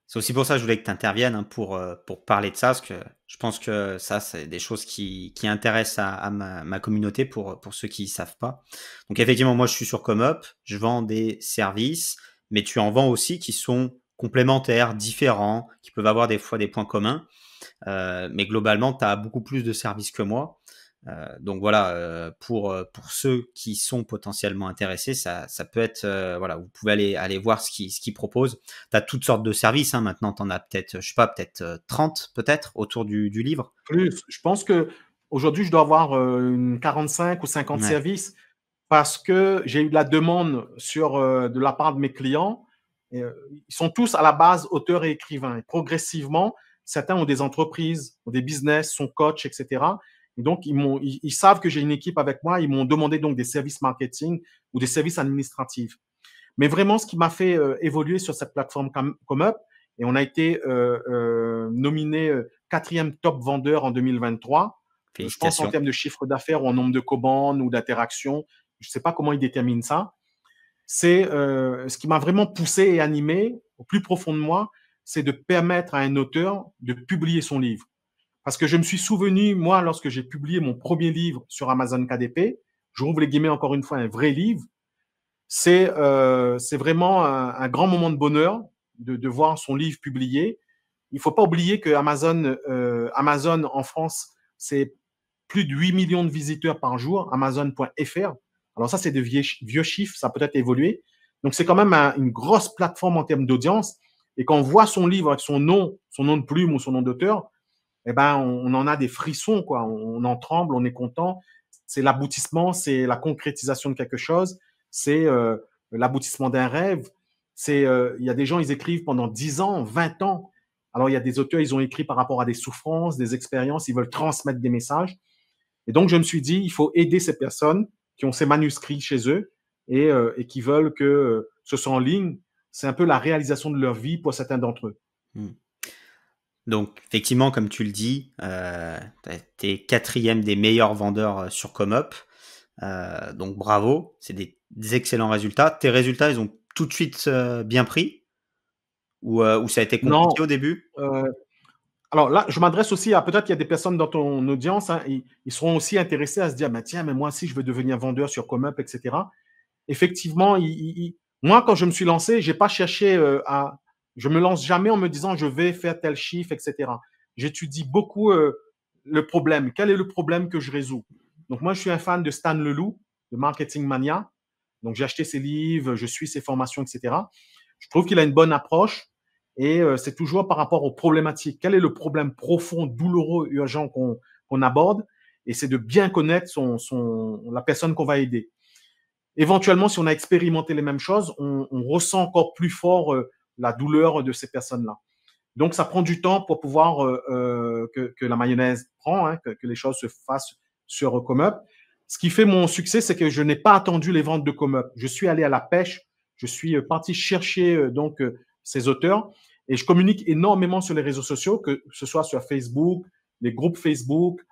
C'est aussi pour ça que je voulais que tu interviennes, hein, pour parler de ça, parce que je pense que ça, c'est des choses qui intéressent à ma communauté pour ceux qui ne savent pas. Donc, effectivement, moi, je suis sur ComeUp, je vends des services, mais tu en vends aussi qui sont complémentaires, différents, qui peuvent avoir des fois des points communs. Mais globalement, tu as beaucoup plus de services que moi. Donc voilà, pour ceux qui sont potentiellement intéressés, ça peut être, voilà, vous pouvez aller voir ce qu'ils proposent. Tu as toutes sortes de services, hein, maintenant, tu en as peut-être, je sais pas, peut-être 30 peut-être autour du livre. Plus, je pense que aujourd'hui, je dois avoir une 45 ou 50 Ouais, services parce que j'ai eu de la demande de la part de mes clients. Et, ils sont tous à la base auteurs et écrivains. Et progressivement, certains ont des entreprises, ont des business, sont coachs, etc. Et donc, ils savent que j'ai une équipe avec moi. Ils m'ont demandé donc des services marketing ou des services administratifs. Mais vraiment, ce qui m'a fait évoluer sur cette plateforme ComeUp, et on a été nominé 4e top vendeur en 2023. Je pense en félicitations. termes de chiffre d'affaires ou en nombre de commandes ou d'interactions. Je ne sais pas comment ils déterminent ça. C'est ce qui m'a vraiment poussé et animé au plus profond de moi, c'est de permettre à un auteur de publier son livre. Parce que je me suis souvenu, moi, lorsque j'ai publié mon premier livre sur Amazon KDP, je rouvre les guillemets encore une fois, un vrai livre, c'est vraiment un grand moment de bonheur de voir son livre publié. Il ne faut pas oublier que Amazon en France, c'est plus de 8 millions de visiteurs par jour, Amazon.fr. Alors ça, c'est de vieux chiffres, ça peut être évolué. Donc c'est quand même une grosse plateforme en termes d'audience. Et quand on voit son livre avec son nom de plume ou son nom d'auteur, eh ben, on en a des frissons, quoi. On en tremble, on est content. C'est l'aboutissement, c'est la concrétisation de quelque chose, c'est l'aboutissement d'un rêve. Il y a des gens, ils écrivent pendant 10 ans, 20 ans. Alors, il y a des auteurs, ils ont écrit par rapport à des souffrances, des expériences, ils veulent transmettre des messages. Et donc, je me suis dit, il faut aider ces personnes qui ont ces manuscrits chez eux et qui veulent que ce soit en ligne. C'est un peu la réalisation de leur vie pour certains d'entre eux. Mmh. Donc, effectivement, comme tu le dis, tu es 4e des meilleurs vendeurs sur Comop. Donc, bravo, c'est des excellents résultats. Tes résultats, ils ont tout de suite bien pris ou ça a été compliqué Non, au début? alors là, je m'adresse aussi à peut-être qu'il y a des personnes dans ton audience, hein, ils seront aussi intéressés à se dire, bah, tiens, mais moi aussi, je veux devenir vendeur sur Comeup, etc. Effectivement, moi, quand je me suis lancé, j'ai pas cherché je me lance jamais en me disant, je vais faire tel chiffre, etc. J'étudie beaucoup le problème. Quel est le problème que je résous? Donc, moi, je suis un fan de Stan Leloup, de Marketing Mania. Donc, j'ai acheté ses livres, je suis ses formations, etc. Je trouve qu'il a une bonne approche et c'est toujours par rapport aux problématiques. Quel est le problème profond, douloureux, urgent qu'on aborde? Et c'est de bien connaître la personne qu'on va aider. Éventuellement, si on a expérimenté les mêmes choses, on ressent encore plus fort la douleur de ces personnes-là. Donc, ça prend du temps pour pouvoir que la mayonnaise prend, hein, que les choses se fassent sur Comeup. Ce qui fait mon succès, c'est que je n'ai pas attendu les ventes de Comeup. Je suis allé à la pêche. Je suis parti chercher ces auteurs et je communique énormément sur les réseaux sociaux, que ce soit sur Facebook, les groupes Facebook,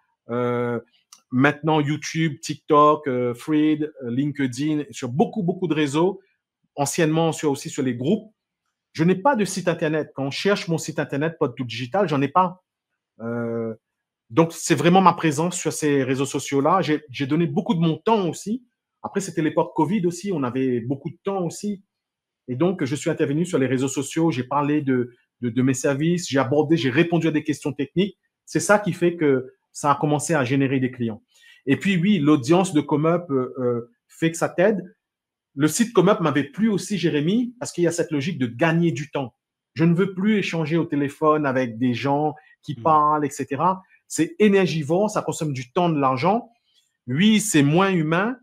maintenant YouTube, TikTok, Thread, LinkedIn, sur beaucoup de réseaux. Anciennement, aussi sur les groupes. Je n'ai pas de site internet. Quand on cherche mon site internet, Pod tout digital, j'en ai pas. Donc, c'est vraiment ma présence sur ces réseaux sociaux-là. J'ai donné beaucoup de mon temps aussi. Après, c'était l'époque Covid aussi. On avait beaucoup de temps aussi. Et donc, je suis intervenu sur les réseaux sociaux. J'ai parlé de mes services. J'ai répondu à des questions techniques. C'est ça qui fait que ça a commencé à générer des clients. Et puis, oui, l'audience de Comeup fait que ça t'aide. Le site Comeup m'avait plu aussi, Jérémy, parce qu'il y a cette logique de gagner du temps. Je ne veux plus échanger au téléphone avec des gens qui parlent, etc. C'est énergivore, ça consomme du temps, de l'argent. Oui, c'est moins humain,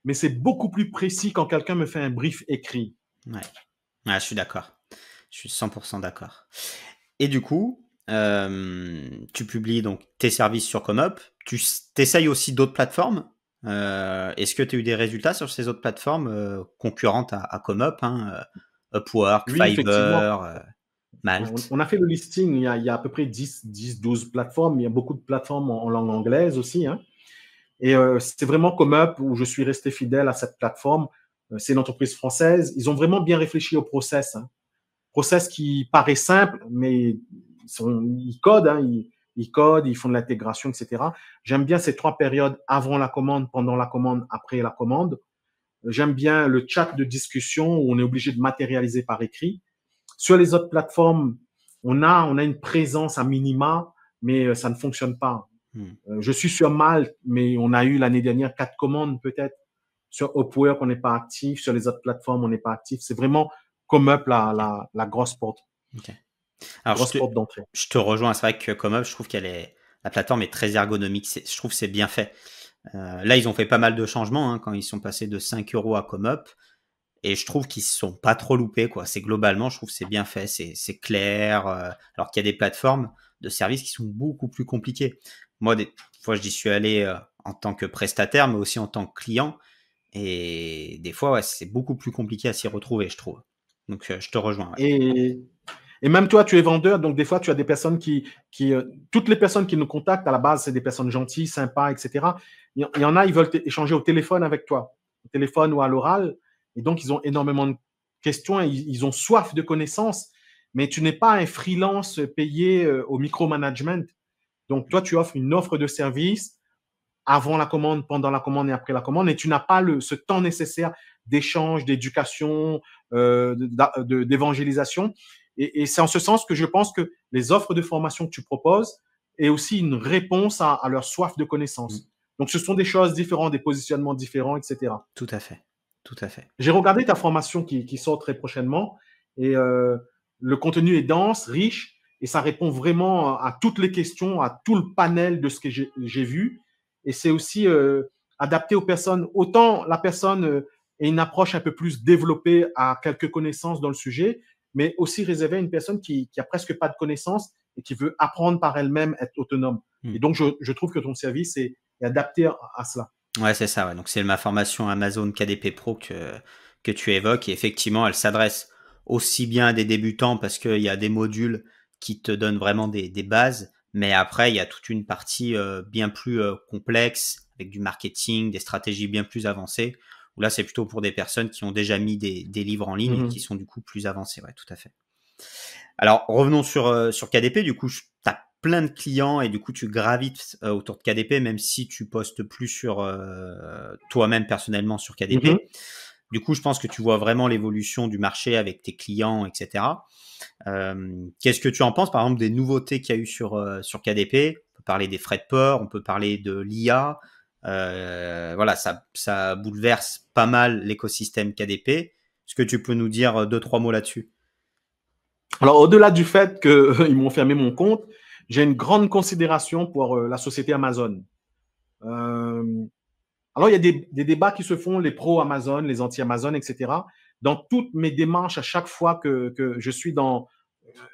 mais c'est beaucoup plus précis quand quelqu'un me fait un brief écrit. Ouais. Ouais, je suis d'accord. Je suis 100% d'accord. Et du coup, tu publies donc tes services sur Comop. Tu essayes aussi d'autres plateformes. Est-ce que tu as eu des résultats sur ces autres plateformes concurrentes à Comop, hein, Upwork, Oui, effectivement. Fiverr, Malte? On a fait le listing, il y a à peu près 12 plateformes. Il y a beaucoup de plateformes en langue anglaise aussi, hein. Et c'est vraiment Comeup où je suis resté fidèle à cette plateforme. C'est une entreprise française. Ils ont vraiment bien réfléchi au process, hein. Process qui paraît simple, mais ils codent, hein, ils codent, ils font de l'intégration, etc. J'aime bien ces 3 périodes: avant la commande, pendant la commande, après la commande. J'aime bien le chat de discussion où on est obligé de matérialiser par écrit. Sur les autres plateformes, on a une présence à minima, mais ça ne fonctionne pas. Je suis sur Malte, mais on a eu l'année dernière 4 commandes peut-être. Sur Upwork, on n'est pas actif. Sur les autres plateformes, on n'est pas actif. C'est vraiment Comeup la grosse porte. Okay. Alors, Grosse porte d'entrée. Je te rejoins. C'est vrai que Comeup, je trouve la plateforme est très ergonomique. Je trouve que c'est bien fait. Là, ils ont fait pas mal de changements hein, quand ils sont passés de 5 euros à Comeup. Et je trouve qu'ils ne se sont pas trop loupés, quoi. C'est globalement, je trouve que c'est bien fait, c'est clair. Alors qu'il y a des plateformes de services qui sont beaucoup plus compliquées. Moi, des fois, j'y suis allé en tant que prestataire, mais aussi en tant que client. Et des fois, ouais, c'est beaucoup plus compliqué à s'y retrouver, je trouve. Donc, je te rejoins. Ouais. Et même toi, tu es vendeur, donc des fois, tu as des personnes toutes les personnes qui nous contactent, à la base, c'est des personnes gentilles, sympas, etc. Il y en a, ils veulent échanger au téléphone avec toi, au téléphone ou à l'oral. Et donc, ils ont énormément de questions, et ils ont soif de connaissances, mais tu n'es pas un freelance payé au micromanagement. Donc, toi, tu offres une offre de service avant la commande, pendant la commande et après la commande, et tu n'as pas ce temps nécessaire d'échange, d'éducation, d'évangélisation. Et c'est en ce sens que je pense que les offres de formation que tu proposes est aussi une réponse à leur soif de connaissance. Donc, ce sont des choses différentes, des positionnements différents, etc. Tout à fait. Tout à fait. J'ai regardé ta formation qui sort très prochainement et le contenu est dense, riche et ça répond vraiment à toutes les questions, à tout le panel de ce que j'ai vu. Et c'est aussi adapté aux personnes. Autant la personne ait une approche un peu plus développée, à quelques connaissances dans le sujet, mais aussi réservé à une personne qui a presque pas de connaissances et qui veut apprendre par elle-même, être autonome. Et donc, je trouve que ton service est adapté à cela. Ouais, c'est ça. Ouais. Donc, c'est ma formation Amazon KDP Pro que tu évoques. Et effectivement, elle s'adresse aussi bien à des débutants parce qu'il y a des modules qui te donnent vraiment des bases. Mais après, il y a toute une partie bien plus complexe avec du marketing, des stratégies bien plus avancées. Où là, c'est plutôt pour des personnes qui ont déjà mis des livres en ligne et qui sont du coup plus avancées. Ouais, tout à fait. Alors, revenons sur KDP. Du coup, tu as plein de clients et du coup, tu gravites autour de KDP, même si tu postes plus sur toi-même personnellement sur KDP. Du coup, je pense que tu vois vraiment l'évolution du marché avec tes clients, etc. Qu'est-ce que tu en penses, par exemple, des nouveautés qu'il y a eu sur KDP? On peut parler des frais de port, on peut parler de l'IA. Voilà, ça bouleverse pas mal l'écosystème KDP. Est-ce que tu peux nous dire 2-3 mots là-dessus? Alors, au-delà du fait qu'ils m'ont fermé mon compte, j'ai une grande considération pour la société Amazon. Alors, il y a des débats qui se font, les pro-Amazon, les anti-Amazon, etc. Dans toutes mes démarches, à chaque fois que je suis dans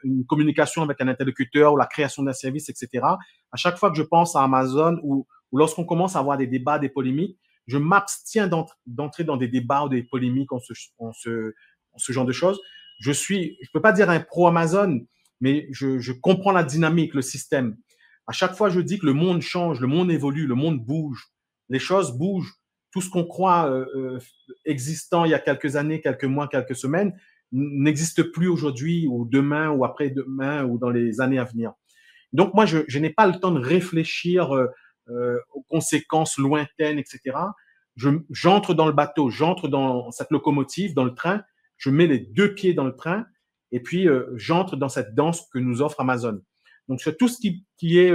une communication avec un interlocuteur ou la création d'un service, etc., à chaque fois que je pense à Amazon ou lorsqu'on commence à avoir des débats, des polémiques, je m'abstiens d'entrer dans des débats ou des polémiques en ce genre de choses. Je peux pas dire un pro-Amazon, mais je comprends la dynamique, le système. À chaque fois, je dis que le monde change, le monde évolue, le monde bouge, les choses bougent. Tout ce qu'on croit existant il y a quelques années, quelques mois, quelques semaines, n'existe plus aujourd'hui ou demain ou après-demain ou dans les années à venir. Donc moi, je n'ai pas le temps de réfléchir aux conséquences lointaines, etc. J'entre dans le bateau, j'entre dans cette locomotive, dans le train, je mets les deux pieds dans le train et puis j'entre dans cette danse que nous offre Amazon. Donc sur tout ce qui est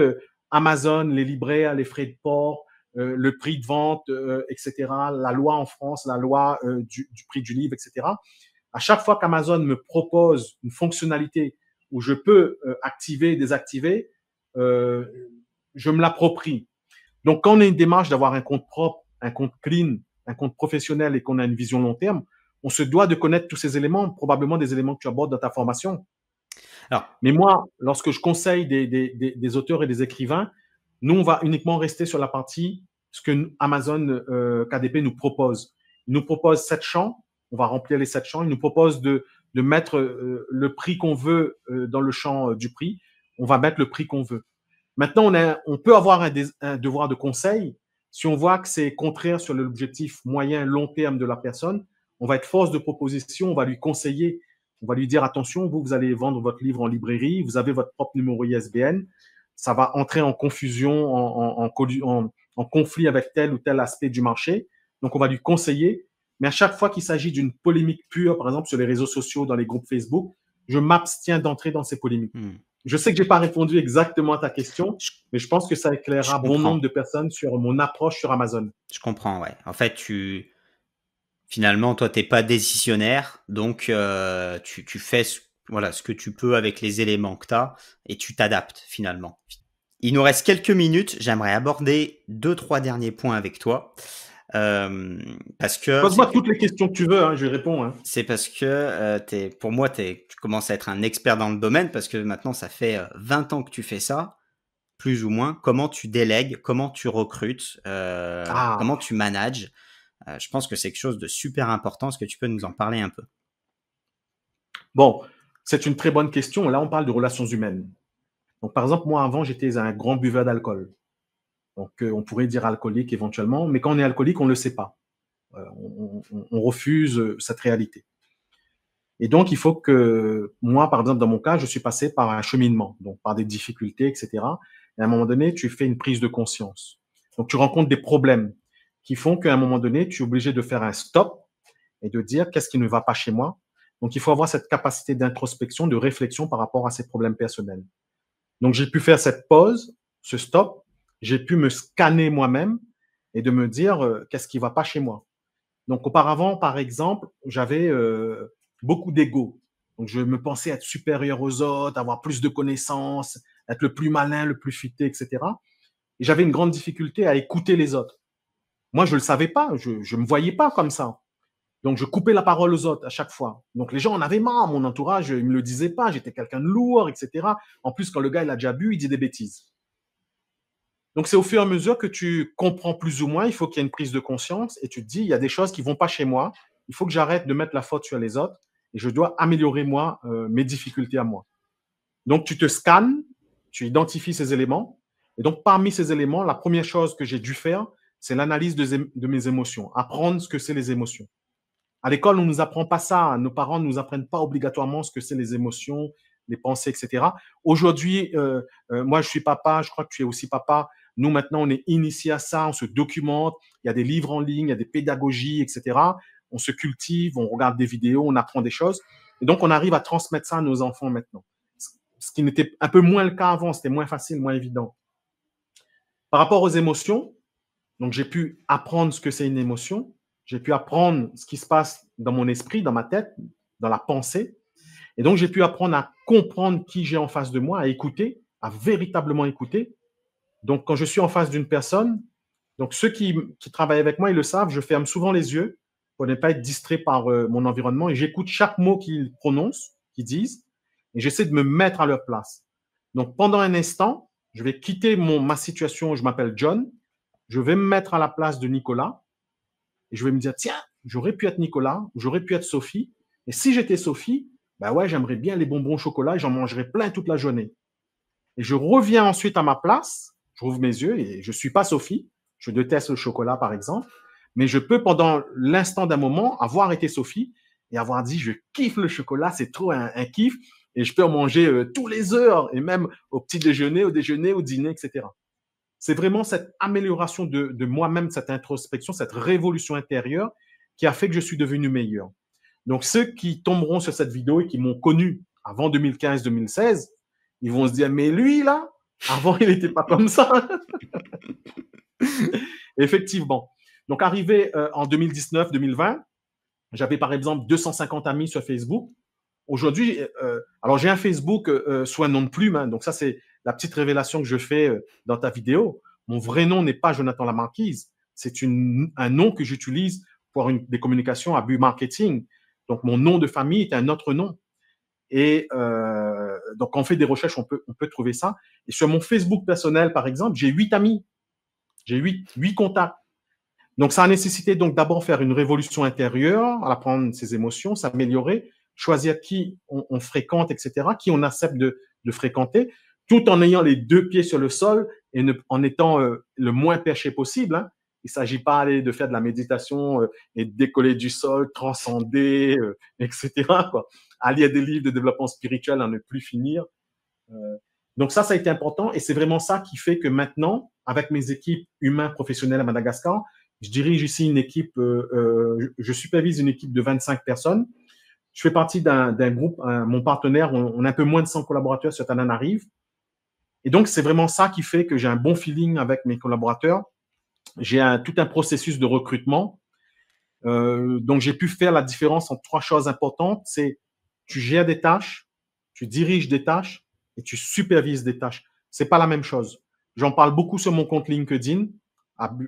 Amazon, les libraires, les frais de port, le prix de vente, etc., la loi en France, la loi du prix du livre, etc., à chaque fois qu'Amazon me propose une fonctionnalité où je peux activer et désactiver, je me l'approprie. Donc, quand on a une démarche d'avoir un compte propre, un compte clean, un compte professionnel et qu'on a une vision long terme, on se doit de connaître tous ces éléments, probablement des éléments que tu abordes dans ta formation. Alors, mais moi, lorsque je conseille des auteurs et des écrivains, nous, on va uniquement rester sur la partie ce que Amazon KDP nous propose. Il nous propose 7 champs, on va remplir les 7 champs. Il nous propose de mettre le prix qu'on veut dans le champ du prix. On va mettre le prix qu'on veut. Maintenant, on peut avoir un devoir de conseil. Si on voit que c'est contraire sur l'objectif moyen, long terme de la personne, on va être force de proposition, on va lui conseiller, on va lui dire attention, vous allez vendre votre livre en librairie, vous avez votre propre numéro ISBN, ça va entrer en confusion, en conflit avec tel ou tel aspect du marché. Donc, on va lui conseiller. Mais à chaque fois qu'il s'agit d'une polémique pure, par exemple sur les réseaux sociaux, dans les groupes Facebook, je m'abstiens d'entrer dans ces polémiques. Je sais que je n'ai pas répondu exactement à ta question, mais je pense que ça éclairera bon nombre de personnes sur mon approche sur Amazon. Je comprends, ouais. En fait, finalement, toi, tu n'es pas décisionnaire, donc tu fais ce que tu peux avec les éléments que tu as et tu t'adaptes finalement. Il nous reste quelques minutes. J'aimerais aborder 2-3 derniers points avec toi. Parce que pose-moi toutes les questions que tu veux, hein, je réponds. Hein. C'est parce que pour moi, tu commences à être un expert dans le domaine parce que maintenant, ça fait 20 ans que tu fais ça, plus ou moins. Comment tu délègues, comment tu recrutes, comment tu manages. Je pense que c'est quelque chose de super important. Est-ce que tu peux nous en parler un peu? Bon, c'est une très bonne question. Là, on parle de relations humaines. Donc, par exemple, moi, avant, j'étais un grand buveur d'alcool. Donc, on pourrait dire alcoolique éventuellement, mais quand on est alcoolique, on ne le sait pas. On refuse cette réalité. Et donc, il faut que moi, par exemple, dans mon cas, je suis passé par un cheminement, donc par des difficultés, etc. Et à un moment donné, tu fais une prise de conscience. Donc, tu rencontres des problèmes qui font qu'à un moment donné, tu es obligé de faire un stop et de dire qu'est-ce qui ne va pas chez moi. Donc, il faut avoir cette capacité d'introspection, de réflexion par rapport à ces problèmes personnels. Donc, j'ai pu faire cette pause, ce stop. J'ai pu me scanner moi-même et de me dire qu'est-ce qui ne va pas chez moi. Donc, auparavant, par exemple, j'avais beaucoup d'ego. Donc, je me pensais être supérieur aux autres, avoir plus de connaissances, être le plus malin, le plus futé, etc. Et j'avais une grande difficulté à écouter les autres. Moi, je ne le savais pas, je ne me voyais pas comme ça. Donc, je coupais la parole aux autres à chaque fois. Donc, les gens en avaient marre. Mon entourage, ils ne me le disaient pas. J'étais quelqu'un de lourd, etc. En plus, quand le gars, il a déjà bu, il dit des bêtises. Donc, c'est au fur et à mesure que tu comprends plus ou moins. Il faut qu'il y ait une prise de conscience et tu te dis, il y a des choses qui ne vont pas chez moi. Il faut que j'arrête de mettre la faute sur les autres et je dois améliorer, moi, mes difficultés à moi. Donc, tu te scannes, tu identifies ces éléments. Et donc, parmi ces éléments, la première chose que j'ai dû faire, c'est l'analyse de mes émotions, apprendre ce que c'est les émotions. À l'école, on ne nous apprend pas ça. Nos parents ne nous apprennent pas obligatoirement ce que c'est les émotions, les pensées, etc. Aujourd'hui, moi, je suis papa, je crois que tu es aussi papa. Nous, maintenant, on est initié à ça, on se documente. Il y a des livres en ligne, il y a des pédagogies, etc. On se cultive, on regarde des vidéos, on apprend des choses. Et donc, on arrive à transmettre ça à nos enfants maintenant. Ce qui n'était un peu moins le cas avant, c'était moins facile, moins évident. Par rapport aux émotions, donc j'ai pu apprendre ce que c'est une émotion, j'ai pu apprendre ce qui se passe dans mon esprit, dans ma tête, dans la pensée. Et donc, j'ai pu apprendre à comprendre qui j'ai en face de moi, à écouter, à véritablement écouter. Donc, quand je suis en face d'une personne, donc ceux qui travaillent avec moi, ils le savent, je ferme souvent les yeux pour ne pas être distrait par mon environnement et j'écoute chaque mot qu'ils prononcent, qu'ils disent, et j'essaie de me mettre à leur place. Donc, pendant un instant, je vais quitter ma situation, je m'appelle John, je vais me mettre à la place de Nicolas et je vais me dire, tiens, j'aurais pu être Nicolas, j'aurais pu être Sophie, et si j'étais Sophie, ben ouais, j'aimerais bien les bonbons au chocolat et j'en mangerais plein toute la journée. Et je reviens ensuite à ma place, je rouvre mes yeux et je ne suis pas Sophie, je déteste le chocolat par exemple, mais je peux pendant l'instant d'un moment avoir été Sophie et avoir dit je kiffe le chocolat, c'est trop un kiff et je peux en manger tous les heures et même au petit déjeuner, au dîner, etc. C'est vraiment cette amélioration de moi-même, cette introspection, cette révolution intérieure qui a fait que je suis devenu meilleur. Donc, ceux qui tomberont sur cette vidéo et qui m'ont connu avant 2015-2016, ils vont se dire, mais lui, là, avant, il n'était pas comme ça. Effectivement. Donc, arrivé en 2019-2020, j'avais par exemple 250 amis sur Facebook. Aujourd'hui, alors j'ai un Facebook sous un nom de plume, hein, donc ça, c'est la petite révélation que je fais dans ta vidéo. Mon vrai nom n'est pas Jonathan Lamarquise, c'est un nom que j'utilise pour des communications à but marketing. Donc, mon nom de famille est un autre nom. Et donc, quand on fait des recherches, on peut trouver ça. Et sur mon Facebook personnel, par exemple, j'ai 8 amis. J'ai 8 contacts. Donc, ça a nécessité donc d'abord faire une révolution intérieure, apprendre ses émotions, s'améliorer, choisir qui on fréquente, etc., qui on accepte de fréquenter, tout en ayant les 2 pieds sur le sol et en étant le moins perché possible. Hein. Il ne s'agit pas de faire de la méditation et de décoller du sol, transcender, etc. Quoi. À lire des livres de développement spirituel, à ne plus finir. Donc ça a été important et c'est vraiment ça qui fait que maintenant, avec mes équipes humains professionnelles à Madagascar, je dirige ici une équipe, je supervise une équipe de 25 personnes. Je fais partie d'un groupe, mon partenaire, on a un peu moins de 100 collaborateurs sur Tananarive. Et donc, c'est vraiment ça qui fait que j'ai un bon feeling avec mes collaborateurs. J'ai tout un processus de recrutement. Donc, j'ai pu faire la différence entre 3 choses importantes. C'est tu gères des tâches, tu diriges des tâches et tu supervises des tâches. C'est pas la même chose. J'en parle beaucoup sur mon compte LinkedIn,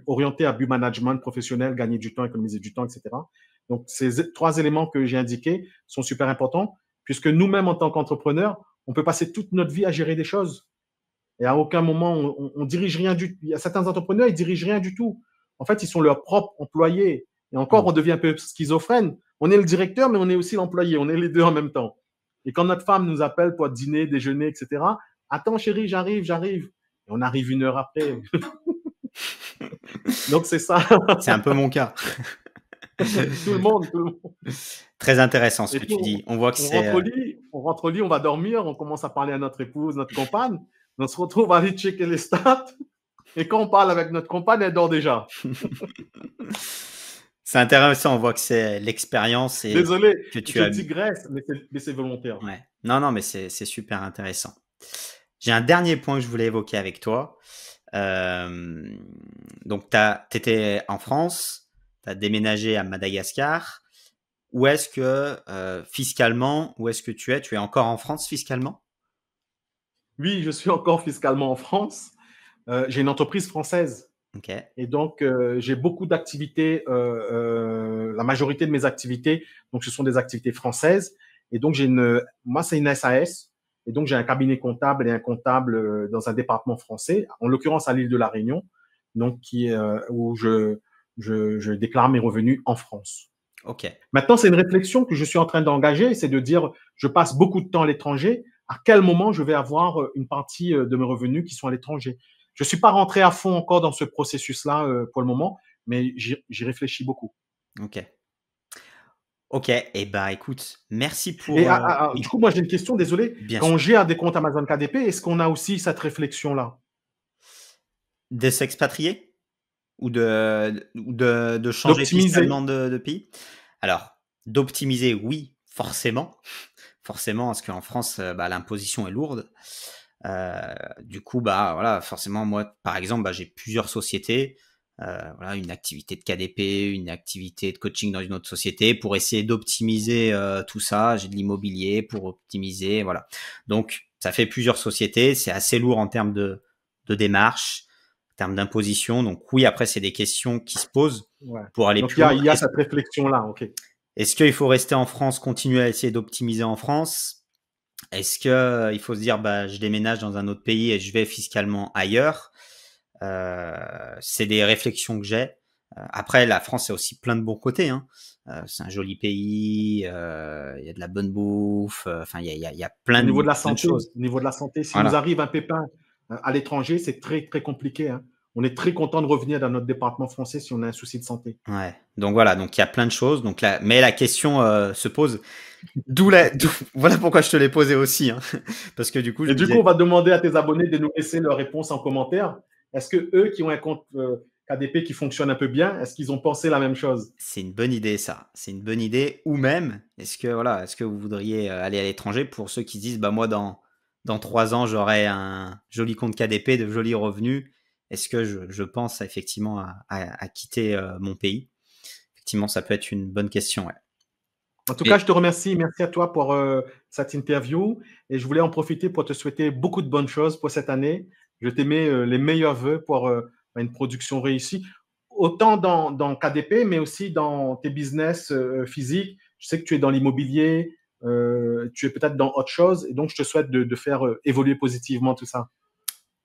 orienté à but management professionnel, gagner du temps, économiser du temps, etc. Donc, ces 3 éléments que j'ai indiqués sont super importants puisque nous-mêmes, en tant qu'entrepreneurs, on peut passer toute notre vie à gérer des choses. Et à aucun moment, on dirige rien du tout. Il y a certains entrepreneurs, ils dirigent rien du tout. En fait, ils sont leurs propres employés. Et encore, on devient un peu schizophrène. On est le directeur, mais on est aussi l'employé. On est les deux en même temps. Et quand notre femme nous appelle pour dîner, déjeuner, etc., attends chérie, j'arrive. Et on arrive 1 heure après. Donc, c'est ça. C'est un peu mon cas. Tout le monde. Très intéressant ce que tu dis. On voit que c'est. On rentre au lit, on va dormir, on commence à parler à notre épouse, notre compagne. On se retrouve à aller checker les stats. Et quand on parle avec notre compagne, elle dort déjà. C'est intéressant, on voit que c'est l'expérience. Désolé, que je digresse, mais c'est volontaire. Ouais. Non, mais c'est super intéressant. J'ai un dernier point que je voulais évoquer avec toi. Donc, tu étais en France, tu as déménagé à Madagascar. Où est-ce que, fiscalement, où est-ce que tu es? Tu es encore en France fiscalement? Oui, je suis encore fiscalement en France. J'ai une entreprise française. OK. Et donc, j'ai beaucoup d'activités, la majorité de mes activités, donc ce sont des activités françaises. Et donc, moi, c'est une SAS. Et donc, j'ai un cabinet comptable et un comptable dans un département français, en l'occurrence à l'île de la Réunion, donc où je déclare mes revenus en France. OK. Maintenant, c'est une réflexion que je suis en train d'engager, c'est de dire, je passe beaucoup de temps à l'étranger, à quel moment je vais avoir une partie de mes revenus qui sont à l'étranger. Je ne suis pas rentré à fond encore dans ce processus-là pour le moment, mais j'y réfléchis beaucoup. OK. OK et bah, écoute, merci Et pour, du oui, coup, moi, j'ai une question, désolé. bien Quand sûr. on gère des comptes Amazon KDP, est-ce qu'on a aussi cette réflexion-là? De s'expatrier? Ou de changer D'optimiser? fiscalement de pays? Alors, d'optimiser, oui, forcément. Forcément, parce qu'en France, bah, l'imposition est lourde. Du coup, bah, voilà, forcément, moi, par exemple, bah, j'ai plusieurs sociétés, voilà, une activité de KDP, une activité de coaching dans une autre société pour essayer d'optimiser, tout ça. J'ai de l'immobilier pour optimiser, voilà. Donc ça fait plusieurs sociétés, c'est assez lourd en termes de démarches, en termes d'imposition. Donc oui, après, c'est des questions qui se posent Ouais. pour aller Donc, plus loin. il y a cette réflexion-là, OK. Est-ce qu'il faut rester en France, continuer à essayer d'optimiser en France? Est-ce que, il faut se dire: «Bah, je déménage dans un autre pays et je vais fiscalement ailleurs»? Heu, c'est des réflexions que j'ai. Après la France, c'est aussi plein de bons côtés, hein. C'est un joli pays, il y a de la bonne bouffe, enfin il y a Au niveau de la plein de santé, choses. au niveau de la santé, s'il nous Voilà, arrive un pépin à l'étranger, c'est très, très compliqué, hein. On est très content de revenir dans notre département français si on a un souci de santé. ouais. Donc voilà, donc il y a plein de choses, donc là mais la question, se pose, d'où voilà pourquoi je te l'ai posée aussi, hein. Parce que du coup, je Et me du coup, disais on va demander à tes abonnés de nous laisser leurs réponses en commentaire. Est-ce que eux qui ont un compte KDP qui fonctionne un peu bien, est-ce qu'ils ont pensé la même chose? c'est une bonne idée ça, c'est une bonne idée ou même, est-ce que vous voudriez, aller à l'étranger pour ceux qui se disent: «Bah, moi dans 3 ans, j'aurai un joli compte KDP, de jolis revenus. Est-ce que je pense effectivement à quitter, mon pays?» Effectivement, ça peut être une bonne question, ouais. En tout cas, Et je te remercie. Merci à toi pour cette interview. Et je voulais en profiter pour te souhaiter beaucoup de bonnes choses pour cette année. Je t'aimais les meilleurs vœux pour une production réussie, autant dans KDP, mais aussi dans tes business physiques. Je sais que tu es dans l'immobilier, tu es peut-être dans autre chose. Et donc, je te souhaite de faire évoluer positivement tout ça.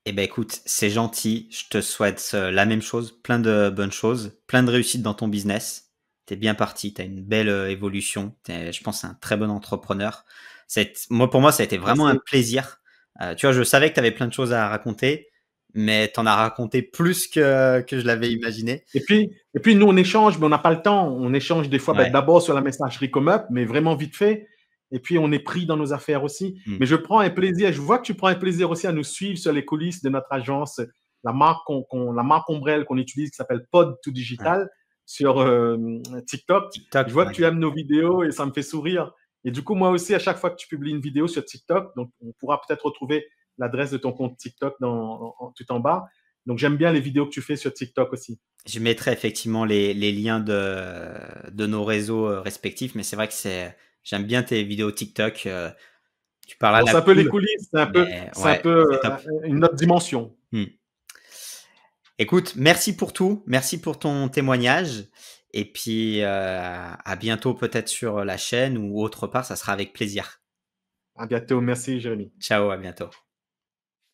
et ben, écoute, c'est gentil. Je te souhaite, la même chose, plein de bonnes choses, plein de réussite dans ton business. Tu es bien parti, tu as une belle, évolution. Tu es, je pense, un très bon entrepreneur. Pour moi, ça a été vraiment un Merci. plaisir. Tu vois, je savais que tu avais plein de choses à raconter, mais tu en as raconté plus que je l'avais imaginé. Et puis, nous, on échange, mais on n'a pas le temps. On échange des fois, Ouais. d'abord sur la messagerie comme up, mais vraiment vite fait. Et puis, on est pris dans nos affaires aussi. Mmh. Mais je prends un plaisir, je vois que tu prends un plaisir aussi à nous suivre sur les coulisses de notre agence, la marque ombrelle qu'on utilise qui s'appelle Ouais. Pod2Digital sur TikTok. TikTok, Je vois que ouais. tu aimes nos vidéos et ça me fait sourire. Et du coup, moi aussi, à chaque fois que tu publies une vidéo sur TikTok, donc on pourra peut-être retrouver l'adresse de ton compte TikTok tout en bas. Donc, j'aime bien les vidéos que tu fais sur TikTok aussi. Je mettrai effectivement les liens de nos réseaux, respectifs, mais c'est vrai que j'aime bien tes vidéos TikTok, tu parles à Bon, la c'est un peu les cool, coulisses, mais c'est un ouais, peu c'est top. une autre dimension. Mmh. Écoute, merci pour tout, merci pour ton témoignage et puis, à bientôt peut-être sur la chaîne ou autre part, ça sera avec plaisir. À bientôt. Merci, Jérémy. Ciao, à bientôt.